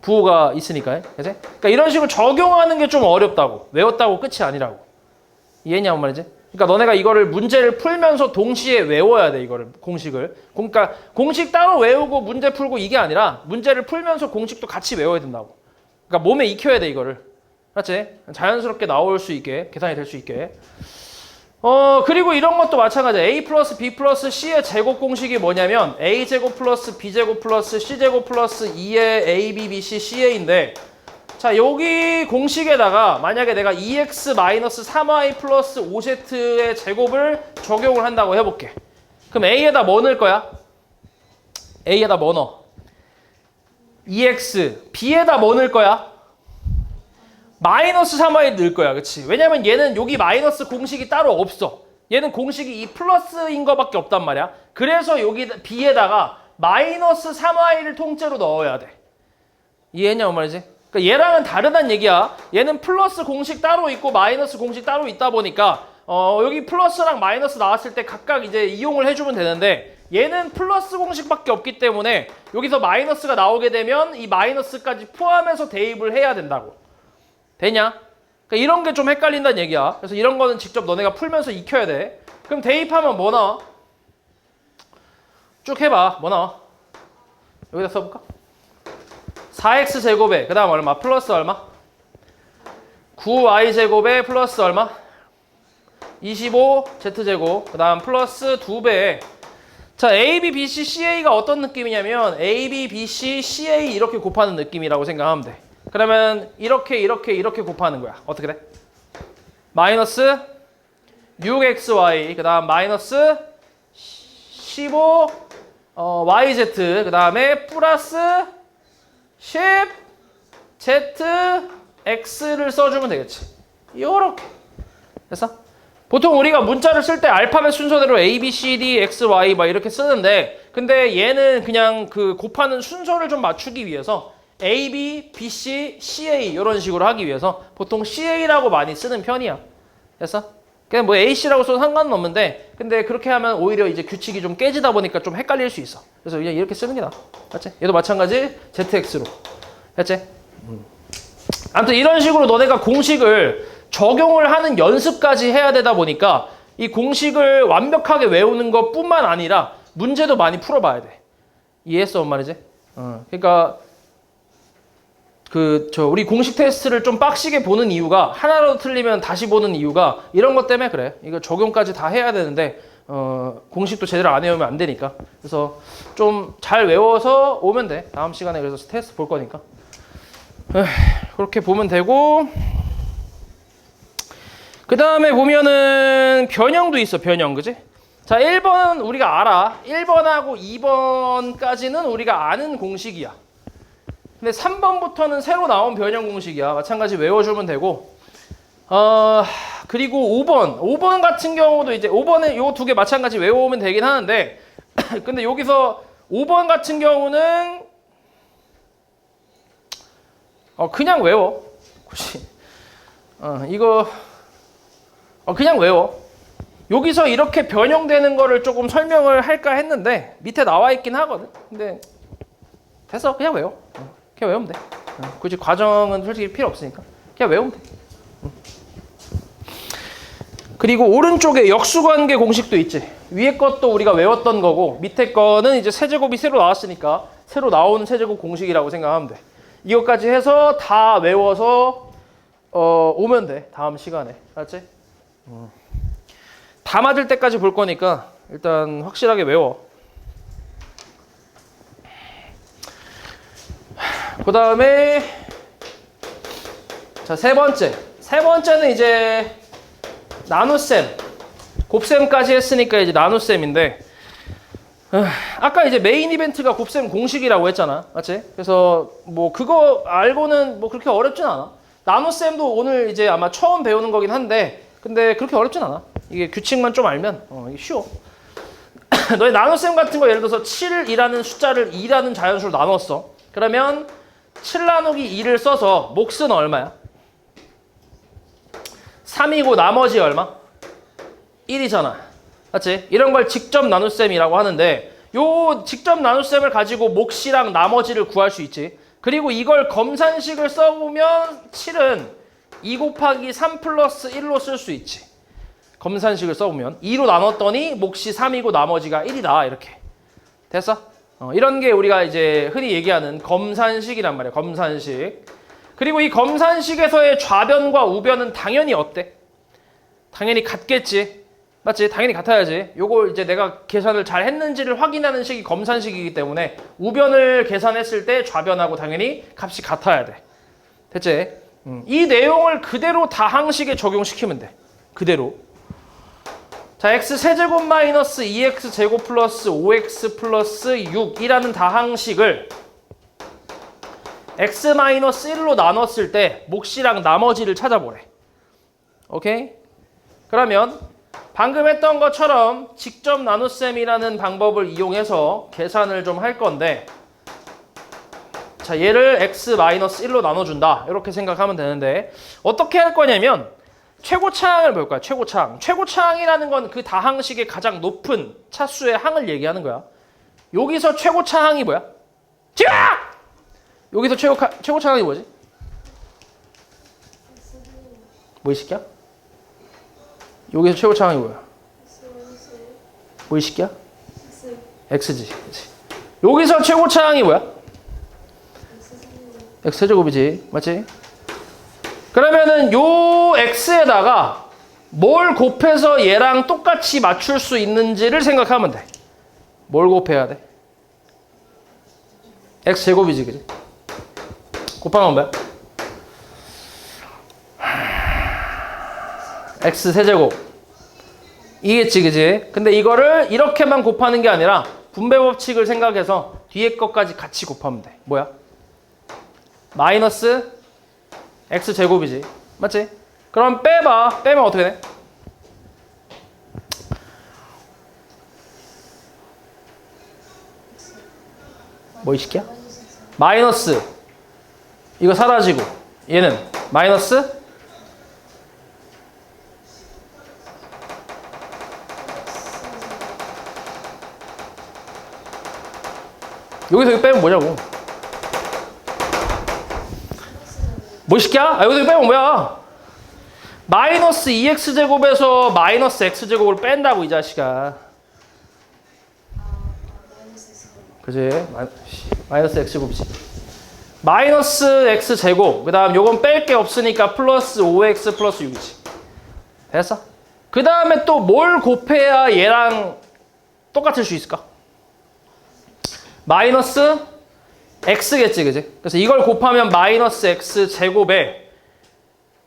A: 부호가 있으니까. 그치? 그러니까 이런 식으로 적용하는 게 좀 어렵다고. 외웠다고 끝이 아니라고. 이해했냐고 말이지? 그러니까 너네가 이거를 문제를 풀면서 동시에 외워야 돼, 이거를 공식을. 그러니까 공식 따로 외우고 문제 풀고 이게 아니라 문제를 풀면서 공식도 같이 외워야 된다고. 그러니까 몸에 익혀야 돼, 이거를. 맞지? 자연스럽게 나올 수 있게, 계산이 될 수 있게. 그리고 이런 것도 마찬가지야. a 플러스 b 플러스 c의 제곱 공식이 뭐냐면 a 제곱 플러스 b 제곱 플러스 c 제곱 플러스 2의 a, b, b, c, ca인데 자, 여기 공식에다가 만약에 내가 2x-3y 플러스 5z의 제곱을 적용을 한다고 해볼게. 그럼 a에다 뭐 넣을 거야? a에다 뭐 넣어? 2x. b에다 뭐 넣을 거야? 마이너스 3y 넣을 거야. 그치? 왜냐면 얘는 여기 마이너스 공식이 따로 없어. 얘는 공식이 이 플러스인 거밖에 없단 말이야. 그래서 여기 b에다가 마이너스 3y를 통째로 넣어야 돼. 이해했냐고 말이지? 그러니까 얘랑은 다르단 얘기야. 얘는 플러스 공식 따로 있고 마이너스 공식 따로 있다 보니까 여기 플러스랑 마이너스 나왔을 때 각각 이제 이용을 해주면 되는데 얘는 플러스 공식밖에 없기 때문에 여기서 마이너스가 나오게 되면 이 마이너스까지 포함해서 대입을 해야 된다고. 되냐? 그러니까 이런 게 좀 헷갈린다는 얘기야. 그래서 이런 거는 직접 너네가 풀면서 익혀야 돼. 그럼 대입하면 뭐 나와? 쭉 해봐. 뭐 나와? 여기다 써볼까? 4x 제곱에 그 다음 얼마? 플러스 얼마? 9y 제곱에 플러스 얼마? 25 z제곱 그 다음 플러스 2배. 자, a, b, b, c, ca가 어떤 느낌이냐면 a, b, b, c, ca 이렇게 곱하는 느낌이라고 생각하면 돼. 그러면 이렇게 곱하는 거야. 어떻게 돼? 마이너스 6xy 그 다음 마이너스 15 yz 그 다음에 플러스 10 zx를 써주면 되겠지. 요렇게. 됐어? 보통 우리가 문자를 쓸 때 알파벳 순서대로 a, b, c, d, x, y 막 이렇게 쓰는데 근데 얘는 그냥 그 곱하는 순서를 좀 맞추기 위해서 a, b, b, c, ca 이런 식으로 하기 위해서 보통 ca라고 많이 쓰는 편이야. 됐어? 그냥 뭐 ac라고 써도 상관은 없는데 근데 그렇게 하면 오히려 이제 규칙이 좀 깨지다 보니까 좀 헷갈릴 수 있어. 그래서 그냥 이렇게 쓰는 게 나아. 맞지? 얘도 마찬가지 zx로. 됐지? 아무튼 이런 식으로 너네가 공식을 적용을 하는 연습까지 해야 되다 보니까 이 공식을 완벽하게 외우는 것뿐만 아니라 문제도 많이 풀어봐야 돼. 이해했어, 뭔 말이지? 그러니까 우리 공식 테스트를 좀 빡시게 보는 이유가 하나라도 틀리면 다시 보는 이유가 이런 것 때문에 그래. 이거 적용까지 다 해야 되는데 공식도 제대로 안 외우면 안 되니까. 그래서 좀 잘 외워서 오면 돼. 다음 시간에 그래서 테스트 볼 거니까. 그렇게 보면 되고 그 다음에 보면은 변형도 있어. 변형. 그지? 자, 1번은 우리가 알아. 1번하고 2번까지는 우리가 아는 공식이야. 근데 3번부터는 새로 나온 변형 공식이야. 마찬가지 외워주면 되고 그리고 5번 같은 경우도 이제 5번에 요 두 개 마찬가지 외워오면 되긴 하는데 근데 여기서 5번 같은 경우는 그냥 외워. 굳이 이거 그냥 외워. 여기서 이렇게 변형되는 거를 조금 설명을 할까 했는데 밑에 나와 있긴 하거든. 근데 됐어. 그냥 외워. 그냥 외우면 돼. 굳이 과정은 솔직히 필요 없으니까 그냥 외우면 돼. 그리고 오른쪽에 역수관계 공식도 있지. 위에 것도 우리가 외웠던 거고 밑에 거는 이제 세제곱이 새로 나왔으니까 새로 나온 세제곱 공식이라고 생각하면 돼. 이것까지 해서 다 외워서 오면 돼. 다음 시간에. 알았지? 다 맞을 때까지 볼 거니까 일단 확실하게 외워. 그 다음에 자, 세 번째는 이제 나눗셈, 곱셈까지 했으니까 이제 나눗셈인데 아까 이제 메인 이벤트가 곱셈 공식이라고 했잖아. 맞지? 그래서 뭐 그거 알고는 뭐 그렇게 어렵진 않아. 나눗셈도 오늘 이제 아마 처음 배우는 거긴 한데 근데 그렇게 어렵진 않아. 이게 규칙만 좀 알면 이게 쉬워. 너희 나눗셈 같은 거 예를 들어서 7이라는 숫자를 2라는 자연수로 나눴어. 그러면 7 나누기 2를 써서 몫은 얼마야? 3이고 나머지 얼마? 1이잖아. 맞지? 이런 걸 직접 나눗셈이라고 하는데 요 직접 나눗셈을 가지고 몫이랑 나머지를 구할 수 있지. 그리고 이걸 검산식을 써보면 7은 2 곱하기 3 플러스 1로 쓸 수 있지. 검산식을 써보면 2로 나눴더니 몫이 3이고 나머지가 1이다. 이렇게. 됐어? 이런 게 우리가 이제 흔히 얘기하는 검산식이란 말이야. 검산식. 그리고 이 검산식에서의 좌변과 우변은 당연히 어때? 당연히 같겠지. 맞지? 당연히 같아야지. 요걸 이제 내가 계산을 잘 했는지를 확인하는 식이 검산식이기 때문에 우변을 계산했을 때 좌변하고 당연히 값이 같아야 돼. 됐지? 이 내용을 그대로 다항식에 적용시키면 돼. 그대로. 자, x 세제곱 마이너스 2x 제곱 플러스 5x 플러스 6이라는 다항식을 x 마이너스 1로 나눴을 때 몫이랑 나머지를 찾아보래. 오케이? 그러면 방금 했던 것처럼 직접 나눗셈이라는 방법을 이용해서 계산을 좀 할 건데 자, 얘를 x 마이너스 1로 나눠준다. 이렇게 생각하면 되는데 어떻게 할 거냐면 최고차항을 볼 거야. 최고차항. 최고차항이라는 건 그 다항식의 가장 높은 차수의 항을 얘기하는 거야. 여기서 최고차항이 뭐야? 지아! 여기서 최고차항이 뭐지? 뭐 이 새끼야? 여기서 최고차항이 뭐야? 뭐 이 새끼야? x지. 그치? 여기서 최고차항이 뭐야? x제곱이지. 맞지? 그러면은 요 x에다가 뭘 곱해서 얘랑 똑같이 맞출 수 있는지를 생각하면 돼. 뭘 곱해야 돼? x제곱이지. 그지? 곱하면 뭐야? x 세제곱 이겠지, 그지? 근데 이거를 이렇게만 곱하는 게 아니라 분배 법칙을 생각해서 뒤에 것까지 같이 곱하면 돼. 뭐야? 마이너스 x 제곱이지, 맞지? 그럼 빼봐. 빼면 어떻게 돼? 뭐 이 새끼야? 마이너스 이거 사라지고 얘는 마이너스 여기서 이거 빼면 뭐냐고. 뭐 시키야? 여기서 이거 빼면 뭐야? 마이너스 2x제곱에서 마이너스 x제곱을 뺀다고 이 자식아. 그지? 마이너스 x제곱이지. 마이너스 x제곱 그 다음 요건 뺄 게 없으니까 플러스 5x 플러스 6이지. 됐어? 그 다음에 또 뭘 곱해야 얘랑 똑같을 수 있을까? 마이너스 x겠지, 그지? 그래서 이걸 곱하면 마이너스 x 제곱에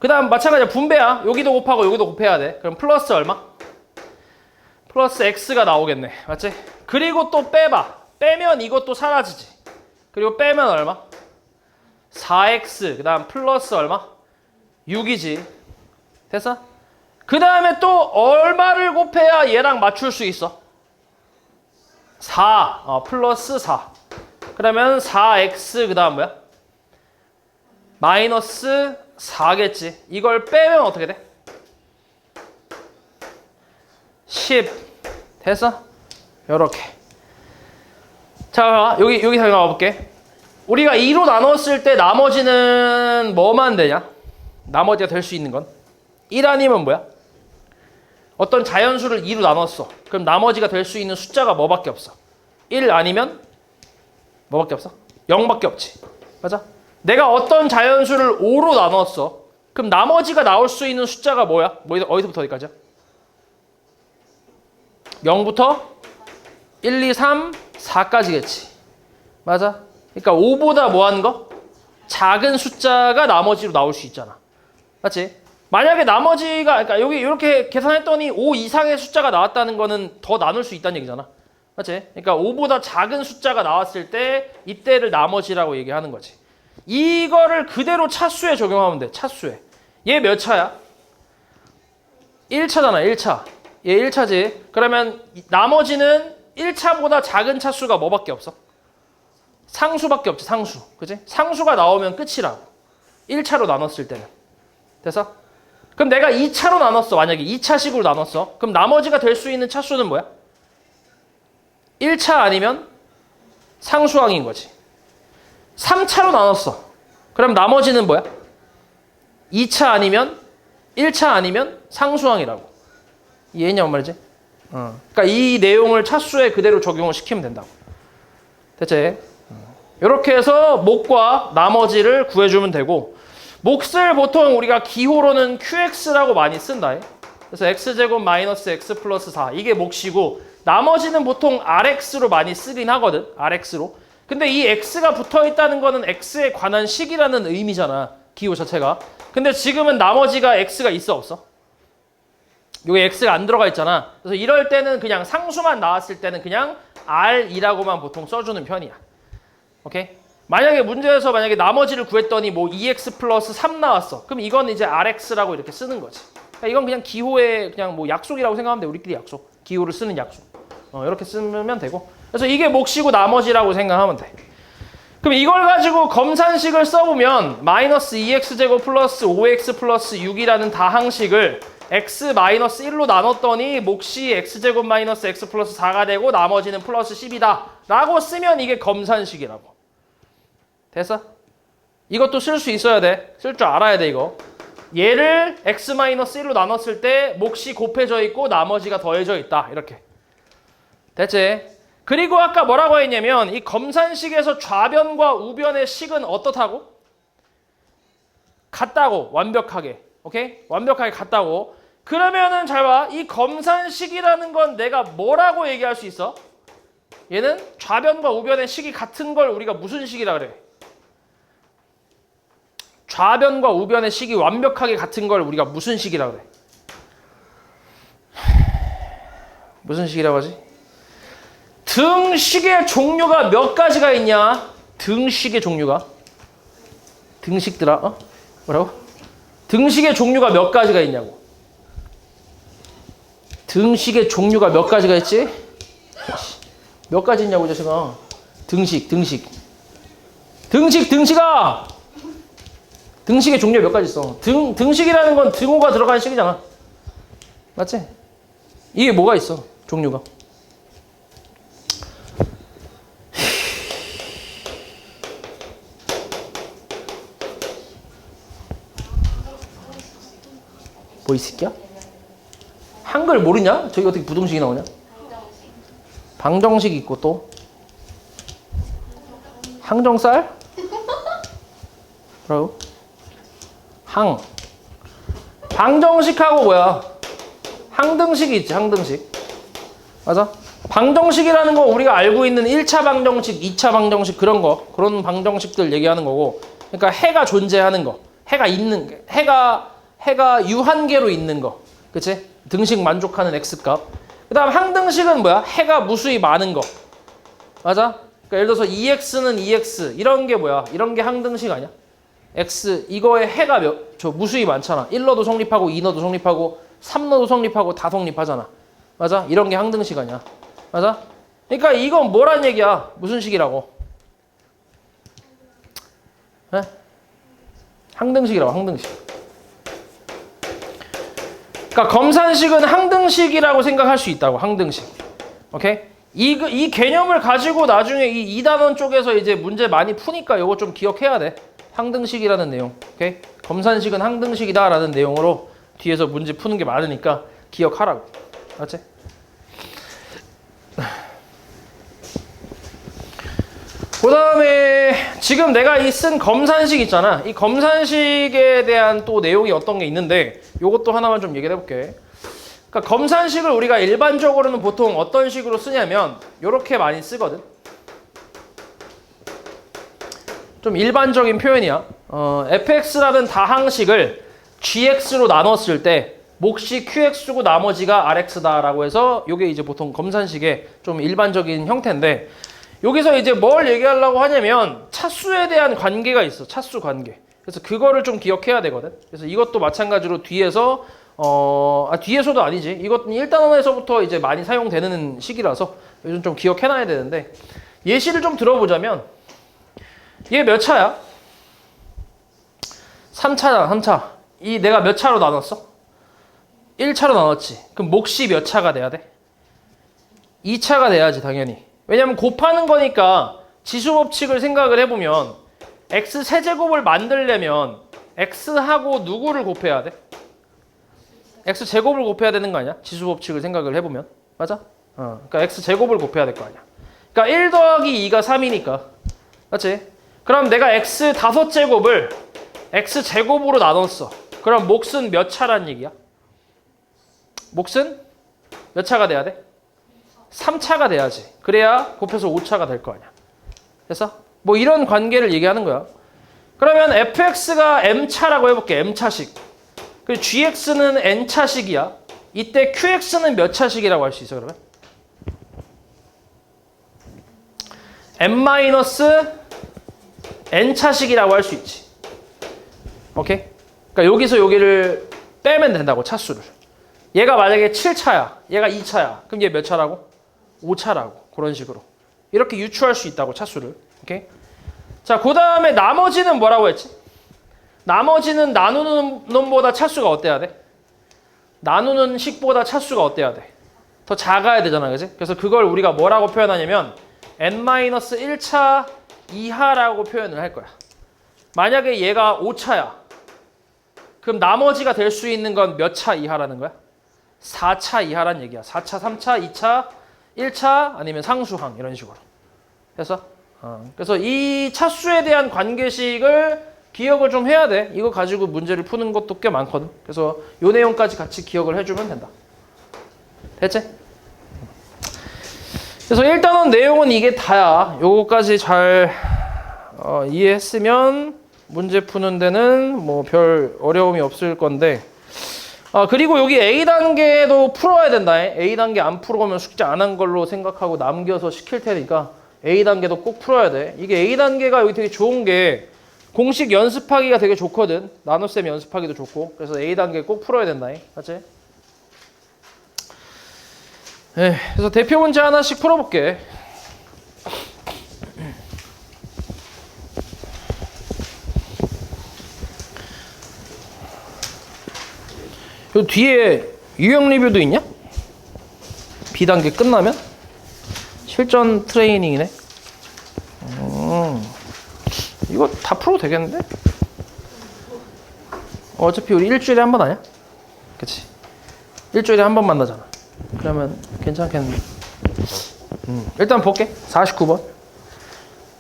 A: 그 다음 마찬가지야. 분배야. 여기도 곱하고 여기도 곱해야 돼. 그럼 플러스 얼마? 플러스 x가 나오겠네, 맞지? 그리고 또 빼봐. 빼면 이것도 사라지지. 그리고 빼면 얼마? 4x 그 다음 플러스 얼마? 6이지. 됐어? 그 다음에 또 얼마를 곱해야 얘랑 맞출 수 있어? 4 플러스 4 그러면 4x 그 다음 뭐야? 마이너스 4겠지. 이걸 빼면 어떻게 돼? 10 됐어? 요렇게. 자 여기 생각해 볼게. 우리가 2로 나눴을 때 나머지는 뭐만 되냐? 나머지가 될 수 있는 건 1 아니면 뭐야? 어떤 자연수를 2로 나눴어. 그럼 나머지가 될 수 있는 숫자가 뭐밖에 없어? 1 아니면 뭐밖에 없어? 0밖에 없지. 맞아? 내가 어떤 자연수를 5로 나눴어. 그럼 나머지가 나올 수 있는 숫자가 뭐야? 어디서부터 어디까지야? 0부터 1, 2, 3, 4까지겠지. 맞아? 그러니까 5보다 뭐 하는 거? 작은 숫자가 나머지로 나올 수 있잖아. 맞지? 만약에 나머지가 그러니까 여기 이렇게 계산했더니 5 이상의 숫자가 나왔다는 거는 더 나눌 수 있다는 얘기잖아. 맞지? 그러니까 5보다 작은 숫자가 나왔을 때 이때를 나머지라고 얘기하는 거지. 이거를 그대로 차수에 적용하면 돼. 차수에. 얘 몇 차야? 1차잖아. 1차. 얘 1차지. 그러면 나머지는 1차보다 작은 차수가 뭐밖에 없어? 상수밖에 없지. 상수. 그지? 상수가 나오면 끝이라고. 1차로 나눴을 때는. 됐어? 그럼 내가 2차로 나눴어. 만약에 2차식으로 나눴어. 그럼 나머지가 될 수 있는 차수는 뭐야? 1차 아니면 상수항인 거지. 3차로 나눴어. 그럼 나머지는 뭐야? 2차 아니면 1차 아니면 상수항이라고. 이해했냐고 말이지? 그러니까 이 내용을 차수에 그대로 적용을 시키면 된다고. 됐지? 이렇게 해서 목과 나머지를 구해주면 되고, 몫을 보통 우리가 기호로는 QX라고 많이 쓴다. 그래서 X제곱 마이너스 X 플러스 4 이게 몫이고, 나머지는 보통 RX로 많이 쓰긴 하거든. RX로. 근데 이 X가 붙어있다는 거는 X에 관한 식이라는 의미잖아. 기호 자체가. 근데 지금은 나머지가 X가 있어 없어? 여기 X가 안 들어가 있잖아. 그래서 이럴 때는 그냥 상수만 나왔을 때는 그냥 R이라고만 보통 써주는 편이야. 오케이? 만약에 문제에서 만약에 나머지를 구했더니 뭐 2x 플러스 3 나왔어. 그럼 이건 이제 rx라고 이렇게 쓰는 거지. 그러니까 이건 그냥 기호의 그냥 뭐 약속이라고 생각하면 돼. 우리끼리 약속. 기호를 쓰는 약속. 이렇게 쓰면 되고. 그래서 이게 몫이고 나머지라고 생각하면 돼. 그럼 이걸 가지고 검산식을 써보면 마이너스 2x제곱 플러스 5x 플러스 6이라는 다항식을 x 마이너스 1로 나눴더니 몫이 x제곱 마이너스 x 플러스 4가 되고 나머지는 플러스 10이다 라고 쓰면 이게 검산식이라고. 됐어? 이것도 쓸 수 있어야 돼. 쓸 줄 알아야 돼 이거. 얘를 x 마이너스 1로 나눴을 때 몫이 곱해져 있고 나머지가 더해져 있다. 이렇게. 됐지? 그리고 아까 뭐라고 했냐면 이 검산식에서 좌변과 우변의 식은 어떻다고? 같다고. 완벽하게. 오케이? 완벽하게 같다고. 그러면은 잘 봐. 이 검산식이라는 건 내가 뭐라고 얘기할 수 있어? 얘는 좌변과 우변의 식이 같은 걸 우리가 무슨 식이라 그래? 좌변과 우변의 식이 완벽하게 같은 걸 우리가 무슨 식이라 그래? 무슨 식이라고 하지? 등식의 종류가 몇 가지가 있냐? 등식의 종류가. 등식들아, 뭐라고? 등식의 종류가 몇 가지가 있냐고. 등식의 종류가 몇 가지가 있지? 몇 가지 있냐고, 이 자식아. 등식아. 등식의 종류가 몇 가지 있어. 등식이라는 건 등호가 들어간 식이잖아. 맞지? 이게 뭐가 있어, 종류가. 뭐 이 새끼야? 한글 모르냐? 저기 어떻게 부등식이 나오냐? 방정식 있고 또 항정살? 뭐라고? 방정식하고 뭐야? 항등식이 있지, 항등식. 맞아? 방정식이라는 건 우리가 알고 있는 1차 방정식, 2차 방정식 그런 방정식들 얘기하는 거고. 그러니까 해가 존재하는 거. 해가 유한계로 있는 거. 그치? 등식 만족하는 x값. 그 다음 항등식은 뭐야? 해가 무수히 많은 거. 맞아? 그러니까 예를 들어서 2x는 2x 이런 게 뭐야? 이런 게 항등식 아니야? x 이거에 해가 무수히 많잖아. 1 넣어도 성립하고 2 넣어도 성립하고 3 넣어도 성립하고 다 성립하잖아. 맞아? 이런 게 항등식 아니야. 맞아? 그러니까 이건 뭐란 얘기야? 무슨 식이라고? 네? 항등식이라고, 항등식. 그러니까 검산식은 항등식이라고 생각할 수 있다고, 항등식. 오케이? 이 개념을 가지고 나중에 이 2단원 쪽에서 이제 문제 많이 푸니까 이거 좀 기억해야 돼. 항등식이라는 내용. 오케이? 검산식은 항등식이다라는 내용으로 뒤에서 문제 푸는 게 많으니까 기억하라고. 알았지? 그 다음에 지금 내가 이 쓴 검산식 있잖아. 이 검산식에 대한 또 내용이 어떤 게 있는데 요것도 하나만 좀 얘기를 해볼게. 그러니까 검산식을 우리가 일반적으로는 보통 어떤 식으로 쓰냐면 요렇게 많이 쓰거든. 좀 일반적인 표현이야. fx라는 다항식을 gx로 나눴을 때 몫이 qx고 나머지가 rx다라고 해서 요게 이제 보통 검산식의 좀 일반적인 형태인데 여기서 이제 뭘 얘기하려고 하냐면 차수에 대한 관계가 있어. 차수 관계. 그래서 그거를 좀 기억해야 되거든. 그래서 이것도 마찬가지로 뒤에서 뒤에서도 아니지. 이것은 1단원에서부터 이제 많이 사용되는 식이라서 요즘 좀 기억해놔야 되는데 예시를 좀 들어보자면 얘 몇 차야? 3차잖아, 3차. 이 내가 몇 차로 나눴어? 1차로 나눴지. 그럼 몫이 몇 차가 돼야 돼? 2차가 돼야지, 당연히. 왜냐면 곱하는 거니까 지수법칙을 생각을 해보면 x 세제곱을 만들려면 x하고 누구를 곱해야 돼? x 제곱을 곱해야 되는 거 아니야? 지수법칙을 생각을 해보면. 맞아? 그러니까 x 제곱을 곱해야 될 거 아니야. 그러니까 1 더하기 2가 3이니까. 맞지? 그럼 내가 x 5제곱을 x 제곱으로 나눴어. 그럼 몫은 몇 차란 얘기야? 몫은 몇 차가 돼야 돼? 3차가 돼야지. 그래야 곱해서 5차가 될 거 아니야. 됐어? 뭐 이런 관계를 얘기하는 거야. 그러면 fx가 m차라고 해볼게. m차식. 그리고 gx는 n차식이야. 이때 qx는 몇 차식이라고 할 수 있어, 그러면? n-n차식이라고 할 수 있지. 오케이? 그러니까 여기서 여기를 빼면 된다고, 차수를. 얘가 만약에 7차야. 얘가 2차야. 그럼 얘 몇 차라고? 5차라고. 그런 식으로. 이렇게 유추할 수 있다고, 차수를. 오케이? 자, 그 다음에 나머지는 뭐라고 했지? 나머지는 나누는 놈보다 차수가 어때야 돼? 나누는 식보다 차수가 어때야 돼? 더 작아야 되잖아, 그지? 그래서 그걸 우리가 뭐라고 표현하냐면 n-1차 이하라고 표현을 할 거야. 만약에 얘가 5차야. 그럼 나머지가 될 수 있는 건 몇 차 이하라는 거야? 4차 이하란 얘기야. 4차, 3차, 2차, 1차 아니면 상수항 이런 식으로. 됐어? 그래서 이 차수에 대한 관계식을 기억을 좀 해야 돼. 이거 가지고 문제를 푸는 것도 꽤 많거든. 그래서 요 내용까지 같이 기억을 해주면 된다. 됐지? 그래서 일단은 내용은 이게 다야. 요거까지 잘 이해했으면 문제 푸는 데는 뭐 별 어려움이 없을 건데 그리고 여기 A단계도 풀어야 된다. A단계 안 풀어오면 숙제 안 한 걸로 생각하고 남겨서 시킬 테니까 A단계도 꼭 풀어야 돼. 이게 A단계가 여기 되게 좋은 게 공식 연습하기가 되게 좋거든. 나눗셈 연습하기도 좋고. 그래서 A단계 꼭 풀어야 된다. 맞지? 그래서 대표 문제 하나씩 풀어볼게. 요 뒤에 유형 리뷰도 있냐? B단계 끝나면? 실전 트레이닝이네. 이거 다 풀어도 되겠는데? 어차피 우리 일주일에 한 번 아니야? 그치? 일주일에 한 번 만나잖아. 그러면 괜찮겠는데? 일단 볼게. 49번.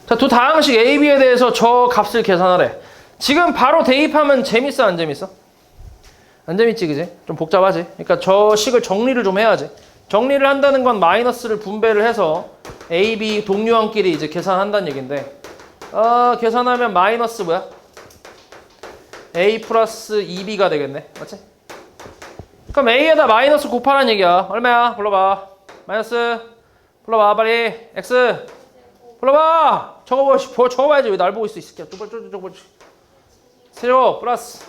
A: 자, 두 다항식 A, B에 대해서 저 값을 계산하래. 지금 바로 대입하면 재밌어, 안 재밌어? 안 재밌지, 그지? 좀 복잡하지? 그러니까 저 식을 정리를 좀 해야지. 정리를 한다는 건 마이너스를 분배를 해서 A, B 동류항끼리 이제 계산한다는 얘긴데, 계산하면 마이너스 뭐야? A 플러스 2B가 되겠네. 맞지? 그럼 A에다 마이너스 곱하라는 얘기야. 얼마야? 불러봐. 마이너스. 불러봐, 빨리. X. 불러봐. 적어봐야지. 왜 날 보고 있어, 이 새끼야. 저거. 세제곱 플러스.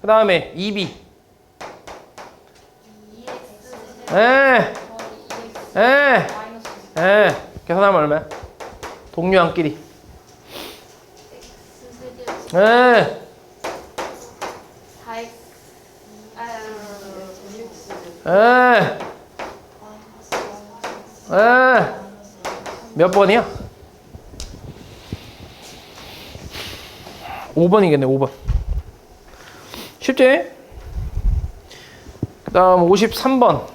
A: 그 다음에 2B. 계산하면 얼마야? 동류항끼리. 4x. 몇 번이야? 5번이겠네, 5번. 쉽지? 그 다음 53번.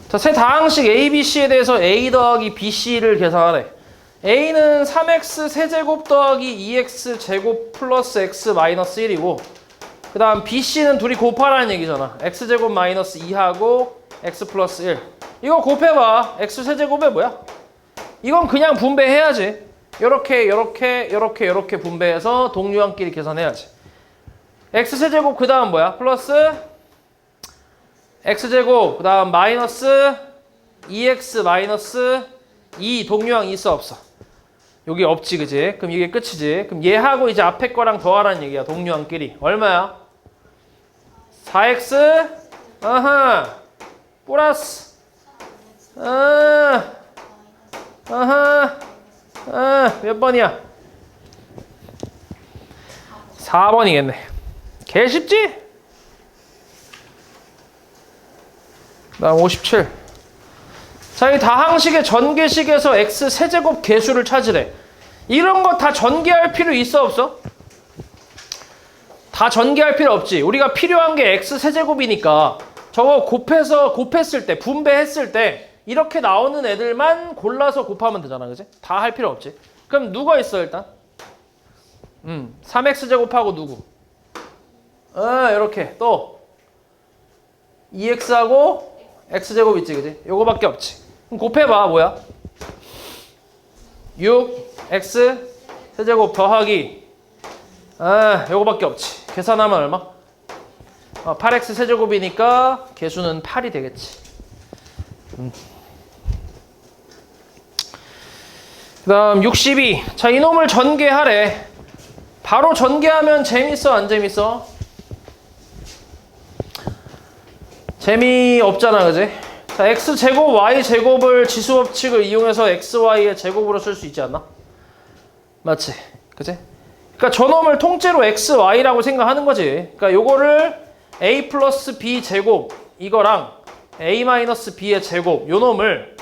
A: 자, 세 다항식 A, B, C에 대해서 A 더하기 B, C를 계산하래. A는 3x 세제곱 더하기 2x 제곱 플러스 x 마이너스 1이고, 그 다음 B, C는 둘이 곱하라는 얘기잖아. x제곱 마이너스 2하고 x 플러스 1. 이거 곱해봐. x 세제곱에 뭐야? 이건 그냥 분배해야지. 요렇게 분배해서 동류항끼리 계산해야지. x 세제곱 그 다음 뭐야? 플러스 x제곱 그 다음 마이너스 2x 마이너스 2 동류항 있어 없어? 여기 없지, 그지? 그럼 이게 끝이지. 그럼 얘하고 이제 앞에 거랑 더하라는 얘기야. 동류항끼리. 얼마야? 4x 플러스 몇 번이야? 4번이겠네. 개 쉽지? 그 다음 57. 자, 이 다항식의 전개식에서 x 세제곱 개수를 찾으래. 이런 거 다 전개할 필요 있어 없어? 다 전개할 필요 없지. 우리가 필요한 게 x 세제곱이니까 저거 곱했을 때, 분배했을 때 이렇게 나오는 애들만 골라서 곱하면 되잖아, 그지? 다 할 필요 없지. 그럼 누가 있어 일단? 3x 제곱하고 누구? 이렇게 또 2x하고 x 제곱 있지, 그지? 요거밖에 없지. 그럼 곱해봐, 뭐야? 6x 세제곱 더하기 요거밖에 없지. 계산하면 얼마? 8x 세제곱이니까 개수는 8이 되겠지. 그 다음 62. 자, 이놈을 전개하래. 바로 전개하면 재밌어, 안 재밌어? 재미없잖아, 그지? 자, x제곱, y제곱을 지수법칙을 이용해서 xy의 제곱으로 쓸 수 있지 않나? 맞지? 그지? 그러니까 저놈을 통째로 xy라고 생각하는 거지. 그러니까 요거를 a 플러스 b 제곱 이거랑 a 마이너스 b의 제곱 요 놈을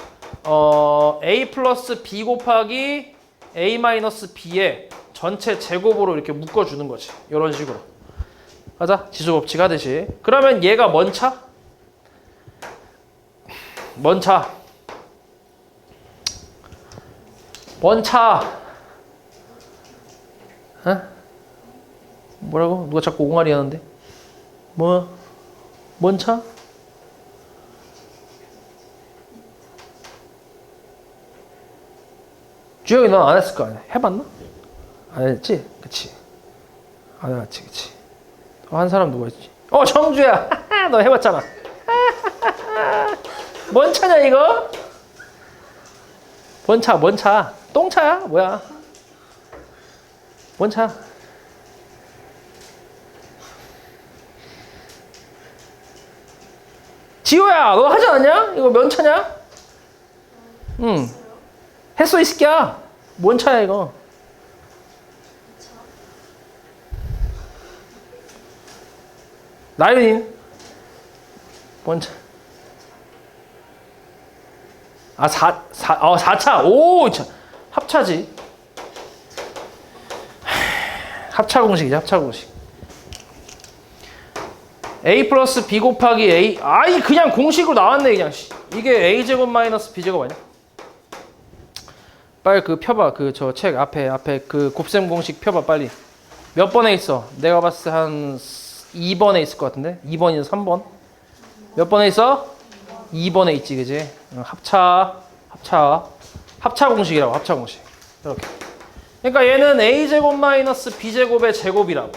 A: a 플러스 b 곱하기 a 마이너스 b의 전체 제곱으로 이렇게 묶어주는 거지. 이런 식으로. 가자. 지수법칙 하듯이. 그러면 얘가 뭔 차? 뭔 차? 뭔 차? 뭐라고? 누가 자꾸 옹알이 하는데? 뭔 차? 주영이 넌 안 했을 거 아니야? 해봤나? 안 했지? 그치? 안 해봤지, 그치? 한 사람 누가 있지? 정주야! 너 해봤잖아. 뭔 차냐, 이거? 뭔 차, 뭔 차? 똥차야? 뭐야? 뭔 차? 지호야, 너 하지 않았냐? 이거 면 차냐? 응. 했어, 이 새끼야. 뭔 차야, 이거? 나윤이. 뭔 차? 4차. 오, 차. 합차지. 합차 공식이지, 합차 공식. a 플러스 b 곱하기 a. 아이, 그냥 공식으로 나왔네, 그냥. 이게 a제곱 마이너스 b제곱 아니야? 빨리 그 펴봐. 그 저 책 앞에 그 곱셈 공식 펴봐, 빨리. 몇 번에 있어? 내가 봤을 때 한 2번에 있을 것 같은데? 2번이나 3번? 몇 번에 있어? 2번에 있지, 그지? 합차 공식이라고, 합차 공식. 이렇게. 그러니까 얘는 a제곱 마이너스 b제곱의 제곱이라고.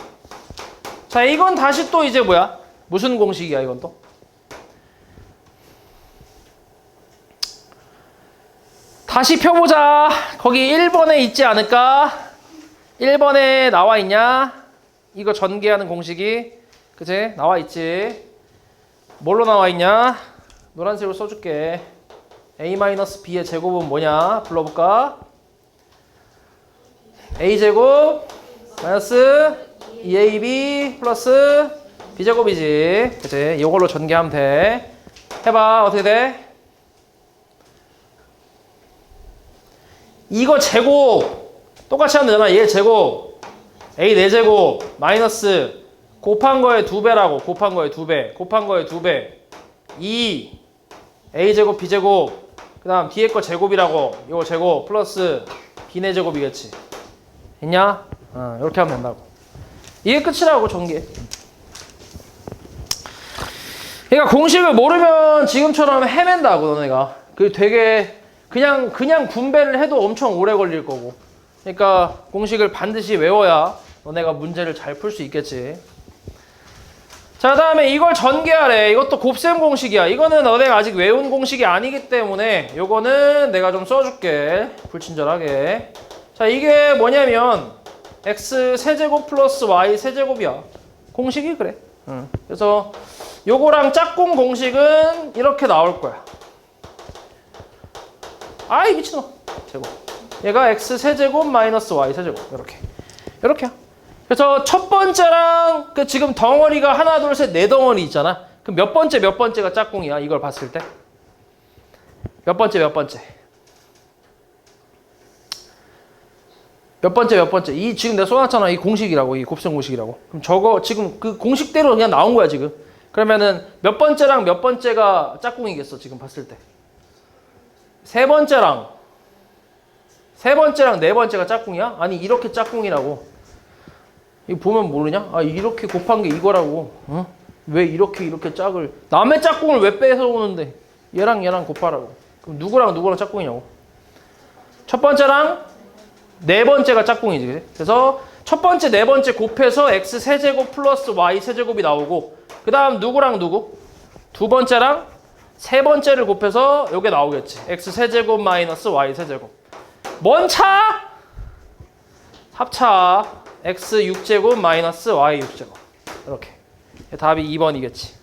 A: 자, 이건 다시 또 이제 뭐야? 무슨 공식이야, 이건 또? 다시 펴보자. 거기 1번에 있지 않을까? 1번에 나와 있냐? 이거 전개하는 공식이. 그치? 나와 있지. 뭘로 나와 있냐? 노란색으로 써줄게. a-b의 제곱은 뭐냐? 불러볼까? a제곱 마이너스 2ab 플러스 b제곱이지. 그치? 이걸로 전개하면 돼. 해봐. 어떻게 돼? 이거 제곱 똑같이 하면 되잖아. 얘 제곱 a 4제곱 마이너스 곱한 거에 2배라고. 곱한 거에 2배 곱한 거에 2배 2 a제곱 b제곱 그 다음 뒤에 거 제곱이라고. 이거 제곱 플러스 b 4제곱이겠지. 됐냐? 이렇게 하면 된다고. 이게 끝이라고, 전개. 그러니까 공식을 모르면 지금처럼 헤맨다고, 너네가. 그 되게 그냥 분배를 해도 엄청 오래 걸릴 거고. 그러니까 공식을 반드시 외워야 너네가 문제를 잘 풀 수 있겠지. 자, 다음에 이걸 전개하래. 이것도 곱셈 공식이야. 이거는 너네가 아직 외운 공식이 아니기 때문에 요거는 내가 좀 써줄게. 불친절하게. 자, 이게 뭐냐면 x 세제곱 플러스 y 세제곱이야. 공식이 그래. 그래서 요거랑 짝꿍 공식은 이렇게 나올 거야. 아이, 미친놈. 제곱. 얘가 x 세제곱 마이너스 y 세제곱. 이렇게야. 그래서 첫 번째랑 그 지금 덩어리가 하나, 둘, 셋, 네 덩어리 있잖아. 그럼 몇 번째가 짝꿍이야? 이걸 봤을 때. 몇 번째? 이 지금 내가 써놨잖아. 이 공식이라고. 이 곱셈 공식이라고. 그럼 저거 지금 그 공식대로 그냥 나온 거야, 지금. 그러면은 몇 번째랑 몇 번째가 짝꿍이겠어, 지금 봤을 때. 세 번째랑 네 번째가 짝꿍이야? 아니, 이렇게 짝꿍이라고. 이거 보면 모르냐? 아, 이렇게 곱한 게 이거라고. 왜 이렇게 짝을. 남의 짝꿍을 왜 빼서 오는데 얘랑 곱하라고. 그럼 누구랑 짝꿍이냐고. 첫 번째랑 네 번째가 짝꿍이지. 그치? 그래서 첫 번째, 네 번째 곱해서 x 세제곱 플러스 y 세제곱이 나오고, 그 다음 누구랑 누구? 두 번째랑 세 번째를 곱해서 요게 나오겠지. x 세제곱 마이너스 y 세제곱. 뭔 차? 합차. x 6제곱 마이너스 y 6제곱. 이렇게. 답이 2번이겠지.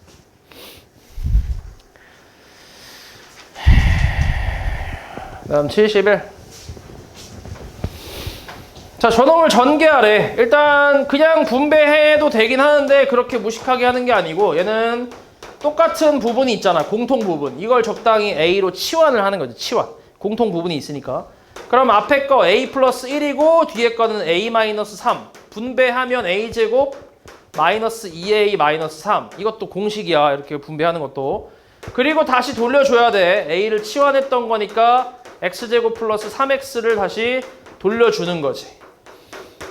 A: 다음 71. 자, 저놈을 전개하래. 일단 그냥 분배해도 되긴 하는데 그렇게 무식하게 하는 게 아니고, 얘는 똑같은 부분이 있잖아. 공통 부분. 이걸 적당히 a로 치환을 하는 거지. 치환. 공통 부분이 있으니까. 그럼 앞에 거 a 플러스 1이고 뒤에 거는 a 마이너스 3. 분배하면 a제곱 마이너스 2a 마이너스 3. 이것도 공식이야. 이렇게 분배하는 것도. 그리고 다시 돌려줘야 돼. a를 치환했던 거니까 x제곱 플러스 3x를 다시 돌려주는 거지.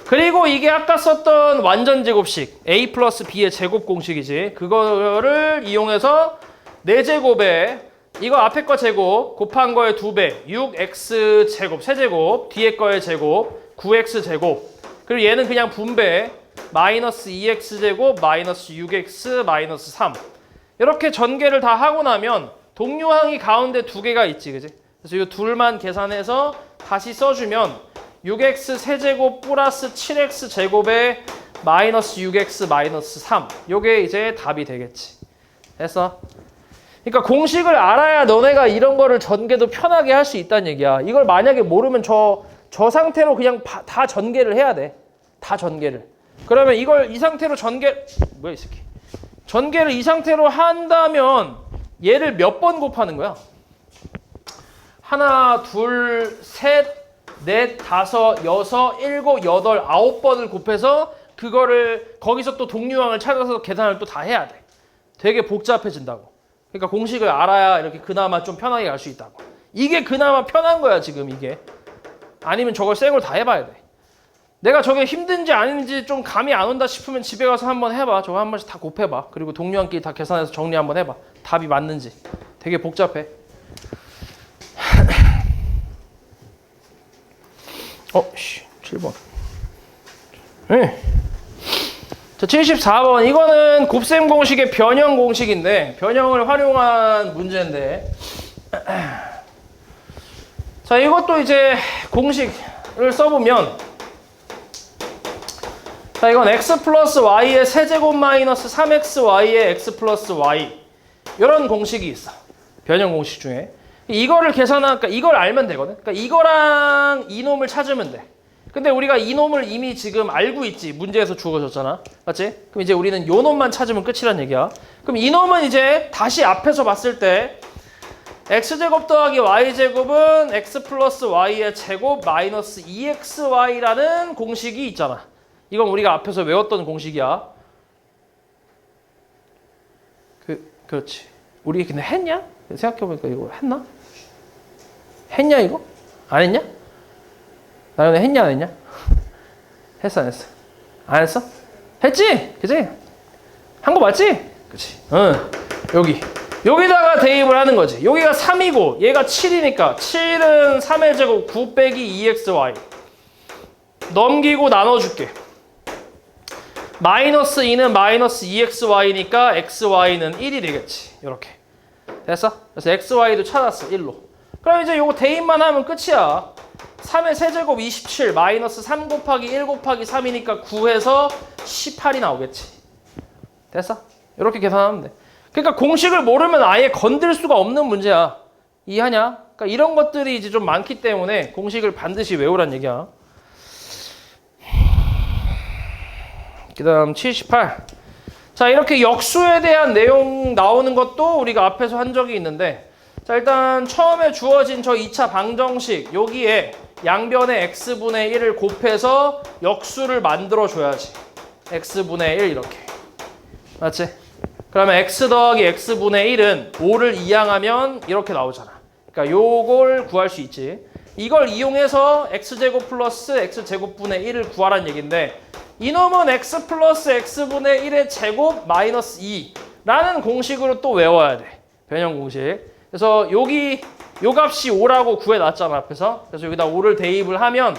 A: 그리고 이게 아까 썼던 완전 제곱식 a 플러스 b의 제곱 공식이지. 그거를 이용해서 4제곱에 이거 앞에 거 제곱 곱한 거의 2배 6x 제곱 세제곱 뒤에 거의 제곱 9x 제곱 그리고 얘는 그냥 분배 마이너스 2x 제곱 마이너스 6x 마이너스 3 이렇게 전개를 다 하고 나면 동류항이 가운데 2개가 있지 그지? 그래서 이 둘만 계산해서 다시 써주면 6x 세제곱 플러스 7x 제곱에 마이너스 6x 마이너스 3 요게 이제 답이 되겠지. 됐어? 그러니까 공식을 알아야 너네가 이런 거를 전개도 편하게 할 수 있다는 얘기야. 이걸 만약에 모르면 저 상태로 그냥 다 전개를 해야 돼. 다 전개를. 그러면 이걸 이 상태로 뭐야 이 새끼. 전개를 이 상태로 한다면 얘를 몇 번 곱하는 거야? 하나, 둘, 셋, 넷, 다섯, 여섯, 일곱, 여덟, 9번을 곱해서 그거를 거기서 또 동류항을 찾아서 계산을 또 다 해야 돼. 되게 복잡해진다고. 그러니까 공식을 알아야 이렇게 그나마 좀 편하게 갈 수 있다고. 이게 그나마 편한 거야 지금 이게. 아니면 저걸 쌩으로 다 해봐야 돼. 내가 저게 힘든지 아닌지 좀 감이 안 온다 싶으면 집에 가서 한번 해봐. 저거 한 번씩 다 곱해봐. 그리고 동류항끼리 다 계산해서 정리 한번 해봐. 답이 맞는지. 되게 복잡해. 씨, 7번. 네. 자, 74번. 이거는 곱셈 공식의 변형 공식인데 변형을 활용한 문제인데 자, 이것도 이제 공식을 써보면 자, 이건 x 플러스 y의 세제곱 마이너스 3xy의 x 플러스 y 이런 공식이 있어. 변형 공식 중에. 이거를 계산하니까 이걸 알면 되거든. 그러니까 이거랑 이놈을 찾으면 돼. 근데 우리가 이놈을 이미 지금 알고 있지. 문제에서 주어졌잖아. 맞지? 그럼 이제 우리는 요 놈만 찾으면 끝이란 얘기야. 그럼 이놈은 이제 다시 앞에서 봤을 때 x제곱 더하기 y제곱은 x 플러스 y의 제곱 마이너스 2xy라는 공식이 있잖아. 이건 우리가 앞에서 외웠던 공식이야. 그렇지. 우리 근데 했냐? 생각해보니까 이거 했나? 했냐 이거? 안 했냐? 나연아 했냐 안 했냐? 했어 안 했어? 안 했어? 했지? 그치? 한 거 맞지? 그치? 응. 여기다가 대입을 하는 거지. 여기가 3이고 얘가 7이니까 7은 3의 제곱 9 빼기 2xy 넘기고 나눠줄게. 마이너스 2는 마이너스 2xy니까 xy는 1이 되겠지. 이렇게 됐어? 그래서 xy도 찾았어. 1로. 그럼 이제 요거 대입만 하면 끝이야. 3의 세제곱 27 마이너스 3 곱하기 1 곱하기 3이니까 9해서 18이 나오겠지. 됐어? 이렇게 계산하면 돼. 그러니까 공식을 모르면 아예 건들 수가 없는 문제야. 이해하냐? 그러니까 이런 것들이 이제 좀 많기 때문에 공식을 반드시 외우란 얘기야. 그 다음 78. 자, 이렇게 역수에 대한 내용 나오는 것도 우리가 앞에서 한 적이 있는데 자, 일단 처음에 주어진 저 2차 방정식 여기에 양변에 x분의 1을 곱해서 역수를 만들어 줘야지. x분의 1 이렇게. 맞지? 그러면 x 더하기 x분의 1은 5를 이항하면 이렇게 나오잖아. 그러니까 요걸 구할 수 있지. 이걸 이용해서 x제곱 플러스 x제곱분의 1을 구하라는 얘기인데 이놈은 x 플러스 x분의 1의 제곱 마이너스 2라는 공식으로 또 외워야 돼. 변형 공식. 그래서 요 값이 5라고 구해놨잖아 앞에서. 그래서 여기다 5를 대입을 하면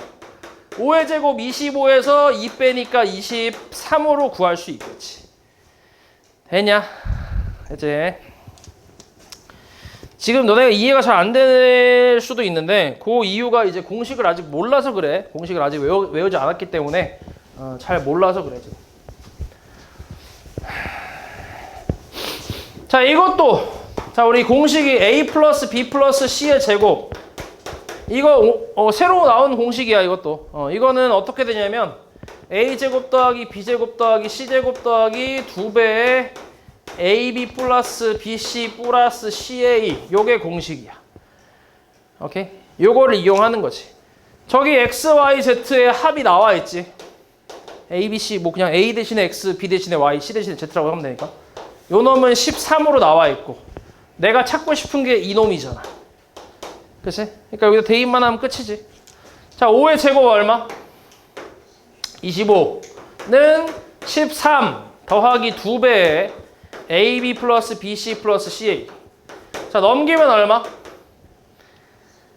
A: 5의 제곱 25에서 2 빼니까 23으로 구할 수 있겠지. 됐냐? 이제 지금 너네가 이해가 잘 안 될 수도 있는데 그 이유가 이제 공식을 아직 몰라서 그래. 공식을 아직 외우지 않았기 때문에 잘 몰라서 그래 지금. 자, 이것도 자, 우리 공식이 a 플러스 b 플러스 c의 제곱 이거 새로 나온 공식이야. 이것도 이거는 어떻게 되냐면 a제곱 더하기 b제곱 더하기 c제곱 더하기 2배의 ab 플러스 bc 플러스 ca 요게 공식이야. 오케이? 요거를 이용하는 거지. 저기 x, y, z의 합이 나와 있지. a, b, c 뭐 그냥 a 대신에 x, b 대신에 y, c 대신에 z라고 하면 되니까 요 놈은 13으로 나와 있고 내가 찾고 싶은 게 이 놈이잖아. 그치? 그러니까 여기서 대입만 하면 끝이지. 자, 5의 제곱 얼마? 25는 13 더하기 2배의 AB 플러스 BC 플러스 CA. 자, 넘기면 얼마?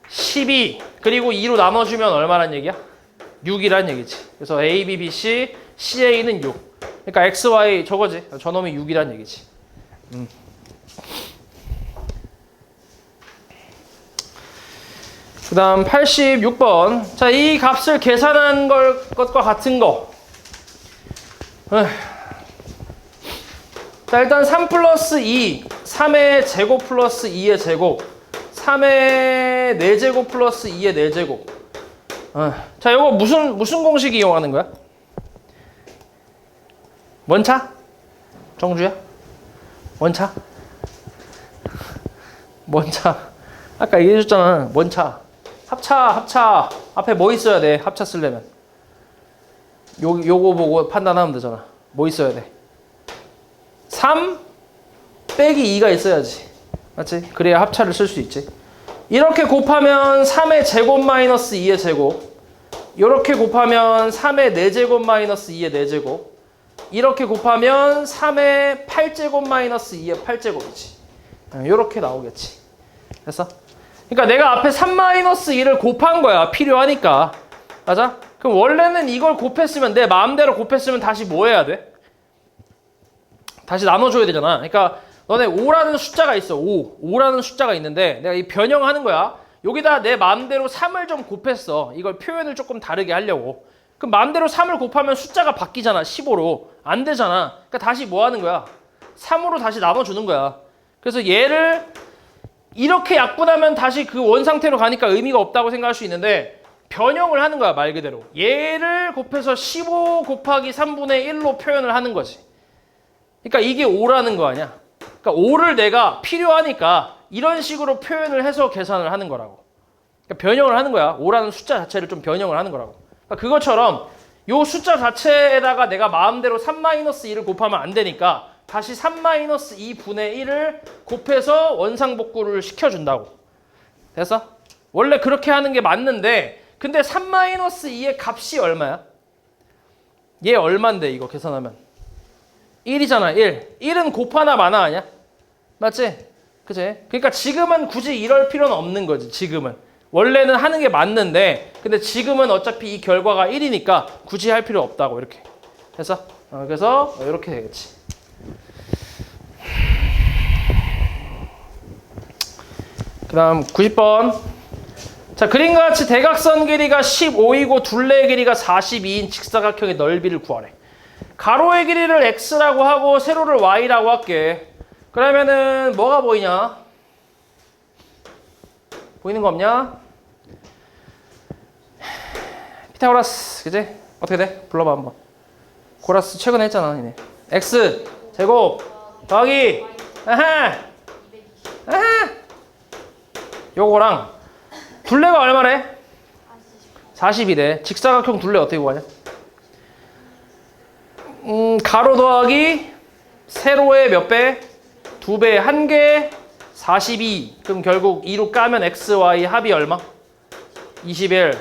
A: 12. 그리고 2로 나눠주면 얼마란 얘기야? 6이란 얘기지. 그래서 A, B, B, C, CA는 6. 그러니까 X, Y 저거지. 저놈이 6이란 얘기지. 그 다음 86번. 자, 이 값을 계산한 것과 같은 거. 자, 일단 3 플러스 2. 3의 제곱 플러스 2의 제곱. 3의 4제곱 플러스 2의 4제곱. 자, 이거 무슨 공식 이용하는 거야? 원차? 정주야? 원차? 원차. 아까 얘기해줬잖아. 원차. 합차. 앞에 뭐 있어야 돼? 합차 쓰려면. 요거 보고 판단하면 되잖아. 뭐 있어야 돼? 3 빼기 2가 있어야지. 맞지? 그래야 합차를 쓸 수 있지. 이렇게 곱하면 3의 제곱 마이너스 2의 제곱. 이렇게 곱하면 3의 4제곱 마이너스 2의 4제곱. 이렇게 곱하면 3의 8제곱 마이너스 2의 8제곱이지. 이렇게 나오겠지. 됐어? 그러니까 내가 앞에 3-2를 곱한 거야. 필요하니까. 맞아? 그럼 원래는 이걸 곱했으면 내 마음대로 곱했으면 다시 뭐 해야 돼? 다시 나눠줘야 되잖아. 그러니까 너네 5라는 숫자가 있어. 5라는 숫자가 있는데 내가 이 변형하는 거야. 여기다 내 마음대로 3을 좀 곱했어. 이걸 표현을 조금 다르게 하려고. 그럼 마음대로 3을 곱하면 숫자가 바뀌잖아. 15로. 안 되잖아. 그러니까 다시 뭐 하는 거야? 3으로 다시 나눠주는 거야. 그래서 얘를 이렇게 약분하면 다시 그 원상태로 가니까 의미가 없다고 생각할 수 있는데 변형을 하는 거야. 말 그대로. 얘를 곱해서 15 곱하기 3분의 1로 표현을 하는 거지. 그러니까 이게 5라는 거 아니야. 그러니까 5를 내가 필요하니까 이런 식으로 표현을 해서 계산을 하는 거라고. 그러니까 변형을 하는 거야. 5라는 숫자 자체를 좀 변형을 하는 거라고. 그러니까 그것처럼 요 숫자 자체에다가 내가 마음대로 3-2를 곱하면 안 되니까 다시 3-2분의 1을 곱해서 원상복구를 시켜준다고. 됐어? 원래 그렇게 하는 게 맞는데 근데 3-2의 값이 얼마야? 얘 얼만데 이거 계산하면? 1이잖아. 1. 1은 곱하나 마나 아니야? 맞지? 그치? 그러니까 지금은 굳이 이럴 필요는 없는 거지. 지금은. 원래는 하는 게 맞는데 근데 지금은 어차피 이 결과가 1이니까 굳이 할 필요 없다고. 이렇게. 됐어? 그래서 이렇게 되겠지. 그 다음 90번. 자, 그림과 같이 대각선 길이가 15이고 둘레의 길이가 42인 직사각형의 넓이를 구하래. 가로의 길이를 x라고 하고 세로를 y라고 할게. 그러면은 뭐가 보이냐? 보이는 거 없냐? 피타고라스, 그지? 어떻게 돼? 불러봐 한번. 고라스 최근에 했잖아, 얘네. x 제곱 더하기 아하 요거랑 둘레가 얼마래? 40이래. 직사각형 둘레 어떻게 구하냐? 가로 더하기 세로의 몇 배? 2배. 1개 42. 그럼 결국 2로 까면 x, y 합이 얼마? 21.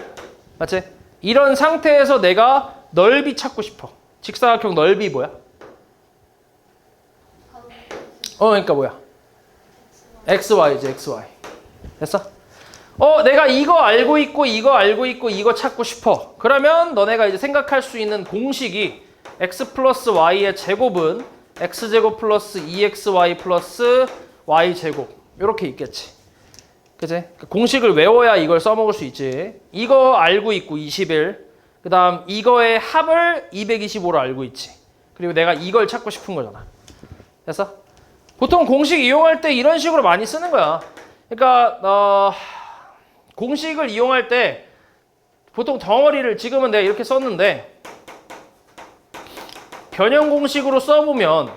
A: 맞지? 이런 상태에서 내가 넓이 찾고 싶어. 직사각형 넓이 뭐야? 그러니까 뭐야? xy지, xy. 됐어? 내가 이거 알고 있고 이거 알고 있고 이거 찾고 싶어. 그러면 너네가 이제 생각할 수 있는 공식이 x 플러스 y의 제곱은 x제곱 플러스 2xy 플러스 y제곱 이렇게 있겠지. 그치? 공식을 외워야 이걸 써먹을 수 있지. 이거 알고 있고 21. 그 다음 이거의 합을 225로 알고 있지. 그리고 내가 이걸 찾고 싶은 거잖아. 됐어? 보통 공식 이용할 때 이런 식으로 많이 쓰는 거야. 그러니까 공식을 이용할 때 보통 덩어리를 지금은 내가 이렇게 썼는데 변형 공식으로 써보면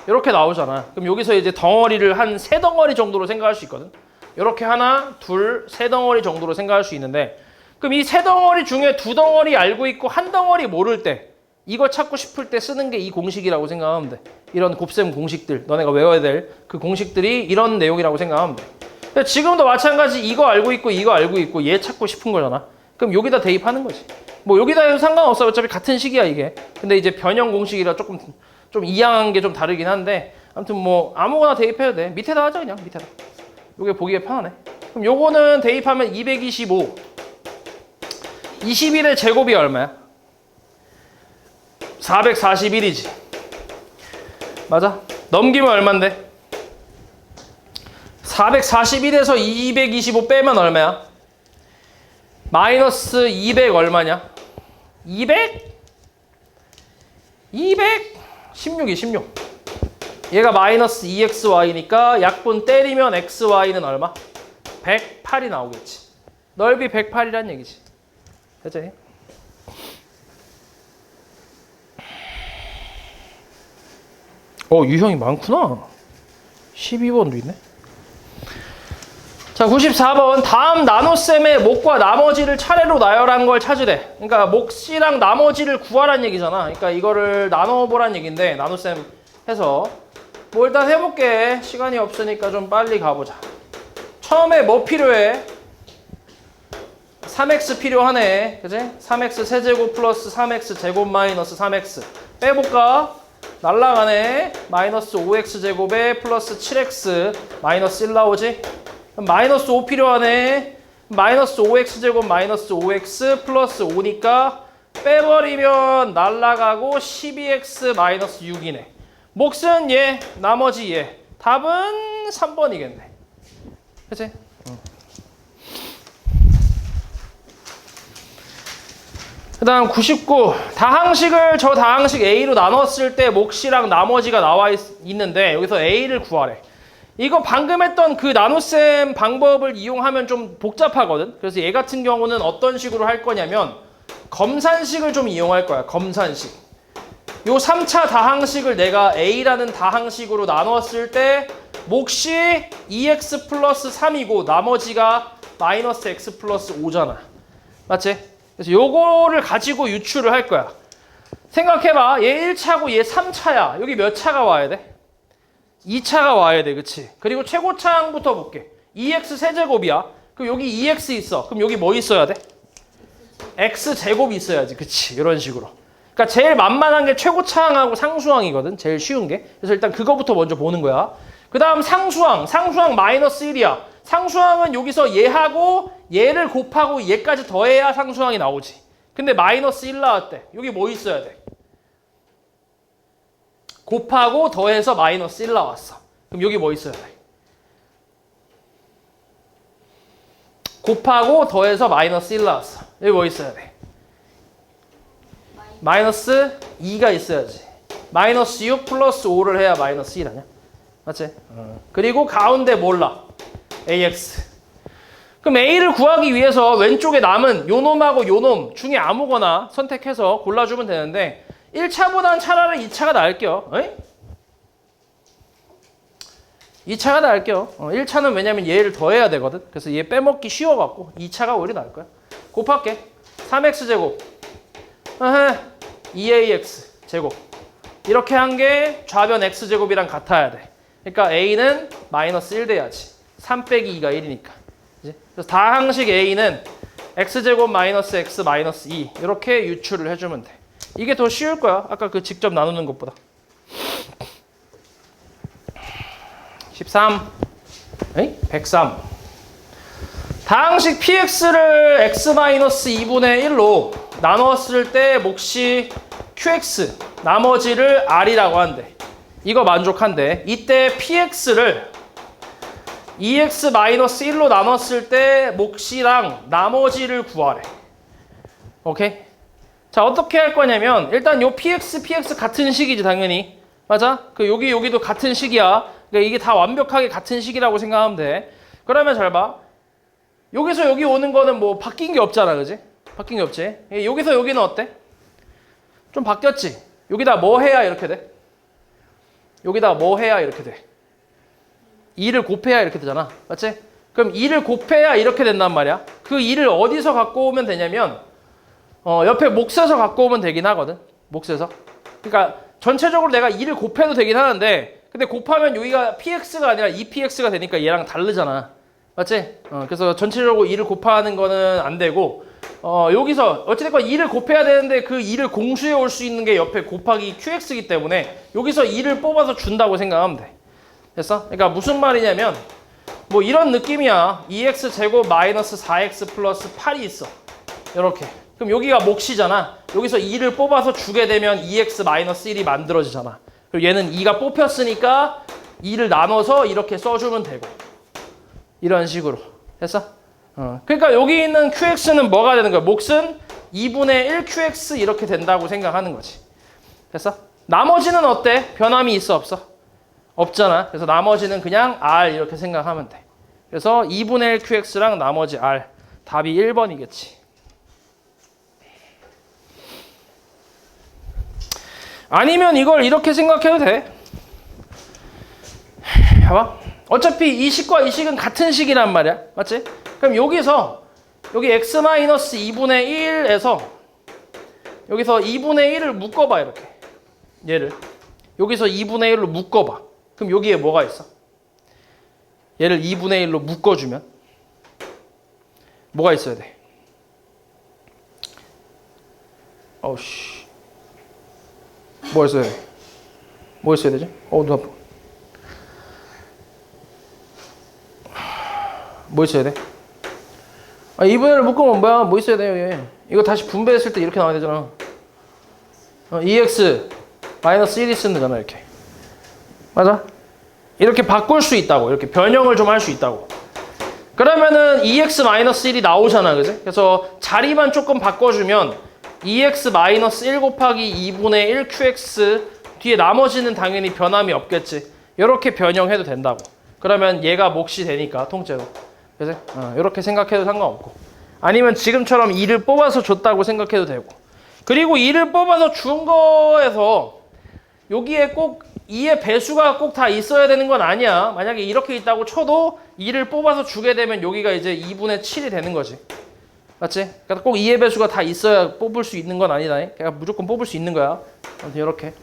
A: 이렇게 나오잖아. 그럼 여기서 이제 덩어리를 한 3덩어리 정도로 생각할 수 있거든. 이렇게 하나, 둘, 3덩어리 정도로 생각할 수 있는데 그럼 이 3덩어리 중에 2덩어리 알고 있고 1덩어리 모를 때 이거 찾고 싶을 때 쓰는 게 이 공식이라고 생각하면 돼. 이런 곱셈 공식들, 너네가 외워야 될 그 공식들이 이런 내용이라고 생각하면 돼. 지금도 마찬가지 이거 알고 있고 이거 알고 있고 얘 찾고 싶은 거잖아. 그럼 여기다 대입하는 거지. 뭐 여기다 해도 상관없어. 어차피 같은 식이야 이게. 근데 이제 변형 공식이라 조금 좀 이양한 게 좀 다르긴 한데 아무튼 뭐 아무거나 대입해도 돼. 밑에다 하자 그냥 밑에다. 요게 보기가 편하네. 그럼 요거는 대입하면 225. 21의 제곱이 얼마야? 441이지. 맞아? 넘기면 얼만데? 441에서 225 빼면 얼마야? 마이너스 200 얼마냐? 200? 16이 16. 얘가 마이너스 2xy니까 약분 때리면 xy는 얼마? 108이 나오겠지. 넓이 108이란 얘기지. 됐지? 유형이 많구나. 12번도 있네. 자, 94번. 다음 나눗셈의 몫과 나머지를 차례로 나열한 걸 찾으래. 그러니까 몫이랑 나머지를 구하란 얘기잖아. 그러니까 이거를 나눠보란 얘기인데 나눗셈 해서 뭐 일단 해볼게. 시간이 없으니까 좀 빨리 가보자. 처음에 뭐 필요해? 3x 필요하네. 그치? 3x 세제곱 플러스 3x 제곱 마이너스 3x 빼볼까? 날라가네. 마이너스 5x 제곱에 플러스 7x 마이너스 1 나오지? 그럼 마이너스 5 필요하네. 마이너스 5x 제곱 마이너스 5x 플러스 5니까 빼버리면 날라가고 12x 마이너스 6이네. 몫은 얘, 나머지 얘. 답은 3번이겠네. 그치? 그 다음 99. 다항식을 저 다항식 A로 나눴을 때 몫이랑 나머지가 나와 있는데 여기서 A를 구하래. 이거 방금 했던 그 나눗셈 방법을 이용하면 좀 복잡하거든. 그래서 얘 같은 경우는 어떤 식으로 할 거냐면 검산식을 좀 이용할 거야. 검산식. 요 3차 다항식을 내가 A라는 다항식으로 나눴을 때 몫이 2x 플러스 3이고 나머지가 마이너스 x 플러스 5잖아. 맞지? 그래서 요거를 가지고 유출을 할 거야. 생각해봐. 얘 1차고 얘 3차야. 여기 몇 차가 와야 돼? 2차가 와야 돼. 그치? 그리고 최고차항부터 볼게. 2x 세제곱이야. 그럼 여기 2x 있어. 그럼 여기 뭐 있어야 돼? x제곱이 있어야지. 그치? 이런 식으로. 그러니까 제일 만만한 게 최고차항하고 상수항이거든. 제일 쉬운 게. 그래서 일단 그거부터 먼저 보는 거야. 그 다음 상수항. 상수항 마이너스 1이야. 상수항은 여기서 얘하고 얘를 곱하고 얘까지 더해야 상수항이 나오지. 근데 마이너스 1 나왔대. 여기 뭐 있어야 돼? 곱하고 더해서 마이너스 1 나왔어. 그럼 여기 뭐 있어야 돼? 곱하고 더해서 마이너스 1 나왔어. 여기 뭐 있어야 돼? 마이너스 2가 있어야지. 마이너스 6 플러스 5를 해야 마이너스 1 아니야? 맞지? 그리고 가운데 몰라. AX. 그럼 A를 구하기 위해서 왼쪽에 남은 요놈하고 요놈 중에 아무거나 선택해서 골라주면 되는데 1차보다는 차라리 2차가 나을게요. 어이? 2차가 나을게요. 1차는 왜냐면 얘를 더해야 되거든. 그래서 얘 빼먹기 쉬워갖고 2차가 오히려 나을 거야. 곱할게. 3x 제곱 2ax 제곱 이렇게 한 게 좌변 x제곱이랑 같아야 돼. 그러니까 A는 마이너스 1 돼야지. 3 빼기 2가 1이니까. 그래서 다항식 A는 x제곱 마이너스 x 마이너스 2 이렇게 유출을 해주면 돼. 이게 더 쉬울 거야. 아까 그 직접 나누는 것보다. 13. 103. 다항식 px를 x 마이너스 2분의 1로 나눴을 때 몫이 qx 나머지를 r이라고 한대. 이거 만족한대. 이때 px를 2x-1로 나눴을 때 몫이랑 나머지를 구하래. 오케이? 자, 어떻게 할 거냐면 일단 요 px 같은 식이지 당연히. 맞아? 그 여기도 같은 식이야. 그러니까 이게 다 완벽하게 같은 식이라고 생각하면 돼. 그러면 잘 봐. 여기서 여기 오는 거는 뭐 바뀐 게 없잖아. 그지? 바뀐 게 없지? 여기서 여기는 어때? 좀 바뀌었지? 여기다 뭐 해야 이렇게 돼? 여기다 뭐 해야 이렇게 돼? 2를 곱해야 이렇게 되잖아. 맞지? 그럼 2를 곱해야 이렇게 된단 말이야. 그 2를 어디서 갖고 오면 되냐면 옆에 몫에서 갖고 오면 되긴 하거든. 몫에서. 그러니까 전체적으로 내가 2를 곱해도 되긴 하는데 근데 곱하면 여기가 px가 아니라 2px가 되니까 얘랑 다르잖아. 맞지? 그래서 전체적으로 2를 곱하는 거는 안 되고 여기서 어찌됐건 2를 곱해야 되는데 그 2를 공수해 올 수 있는 게 옆에 곱하기 qx이기 때문에 여기서 2를 뽑아서 준다고 생각하면 돼. 됐어? 그러니까 무슨 말이냐면 뭐 이런 느낌이야. 2x 제곱 마이너스 4x 플러스 8이 있어. 이렇게. 그럼 여기가 몫이잖아. 여기서 2를 뽑아서 주게 되면 2x 마이너스 1이 만들어지잖아. 그리고 얘는 2가 뽑혔으니까 2를 나눠서 이렇게 써주면 되고. 이런 식으로. 됐어? 그러니까 여기 있는 qx는 뭐가 되는 거야? 몫은 2분의 1qx 이렇게 된다고 생각하는 거지. 됐어? 나머지는 어때? 변함이 있어 없어? 없잖아. 그래서 나머지는 그냥 r 이렇게 생각하면 돼. 그래서 2분의 1qx랑 나머지 r. 답이 1번이겠지. 아니면 이걸 이렇게 생각해도 돼. 봐봐. 어차피 이 식과 이 식은 같은 식이란 말이야. 맞지? 그럼 여기서 여기 x-2분의 1에서 여기서 2분의 1을 묶어봐 이렇게. 얘를. 여기서 2분의 1로 묶어봐. 그럼 여기에 뭐가 있어? 얘를 2분의 1로 묶어주면 뭐가 있어야 돼? 어우씨. 뭐 있어야 돼? 뭐 있어야 되지? 눈 아파. 뭐 있어야 돼? 2분의 1을 묶으면 뭐야? 뭐 있어야 돼요, 얘? 이거 다시 분배했을 때 이렇게 나와야 되잖아. 2x 마이너스 1이 쓰는 거잖아, 이렇게. 맞아? 이렇게 바꿀 수 있다고. 이렇게 변형을 좀 할 수 있다고. 그러면은 2x 마이너스 1이 나오잖아, 그지? 그래서 자리만 조금 바꿔주면 2x 마이너스 1 곱하기 2분의 1 qx 뒤에 나머지는 당연히 변함이 없겠지. 이렇게 변형해도 된다고. 그러면 얘가 몫이 되니까 통째로. 그지? 이렇게 생각해도 상관없고. 아니면 지금처럼 2를 뽑아서 줬다고 생각해도 되고. 그리고 2를 뽑아서 준 거에서 여기에 꼭 2의 배수가 꼭 다 있어야 되는 건 아니야. 만약에 이렇게 있다고 쳐도 2를 뽑아서 주게 되면 여기가 이제 2분의 7이 되는 거지. 맞지? 그러니까 꼭 2의 배수가 다 있어야 뽑을 수 있는 건 아니다. 그러니까 무조건 뽑을 수 있는 거야. 아무튼 이렇게.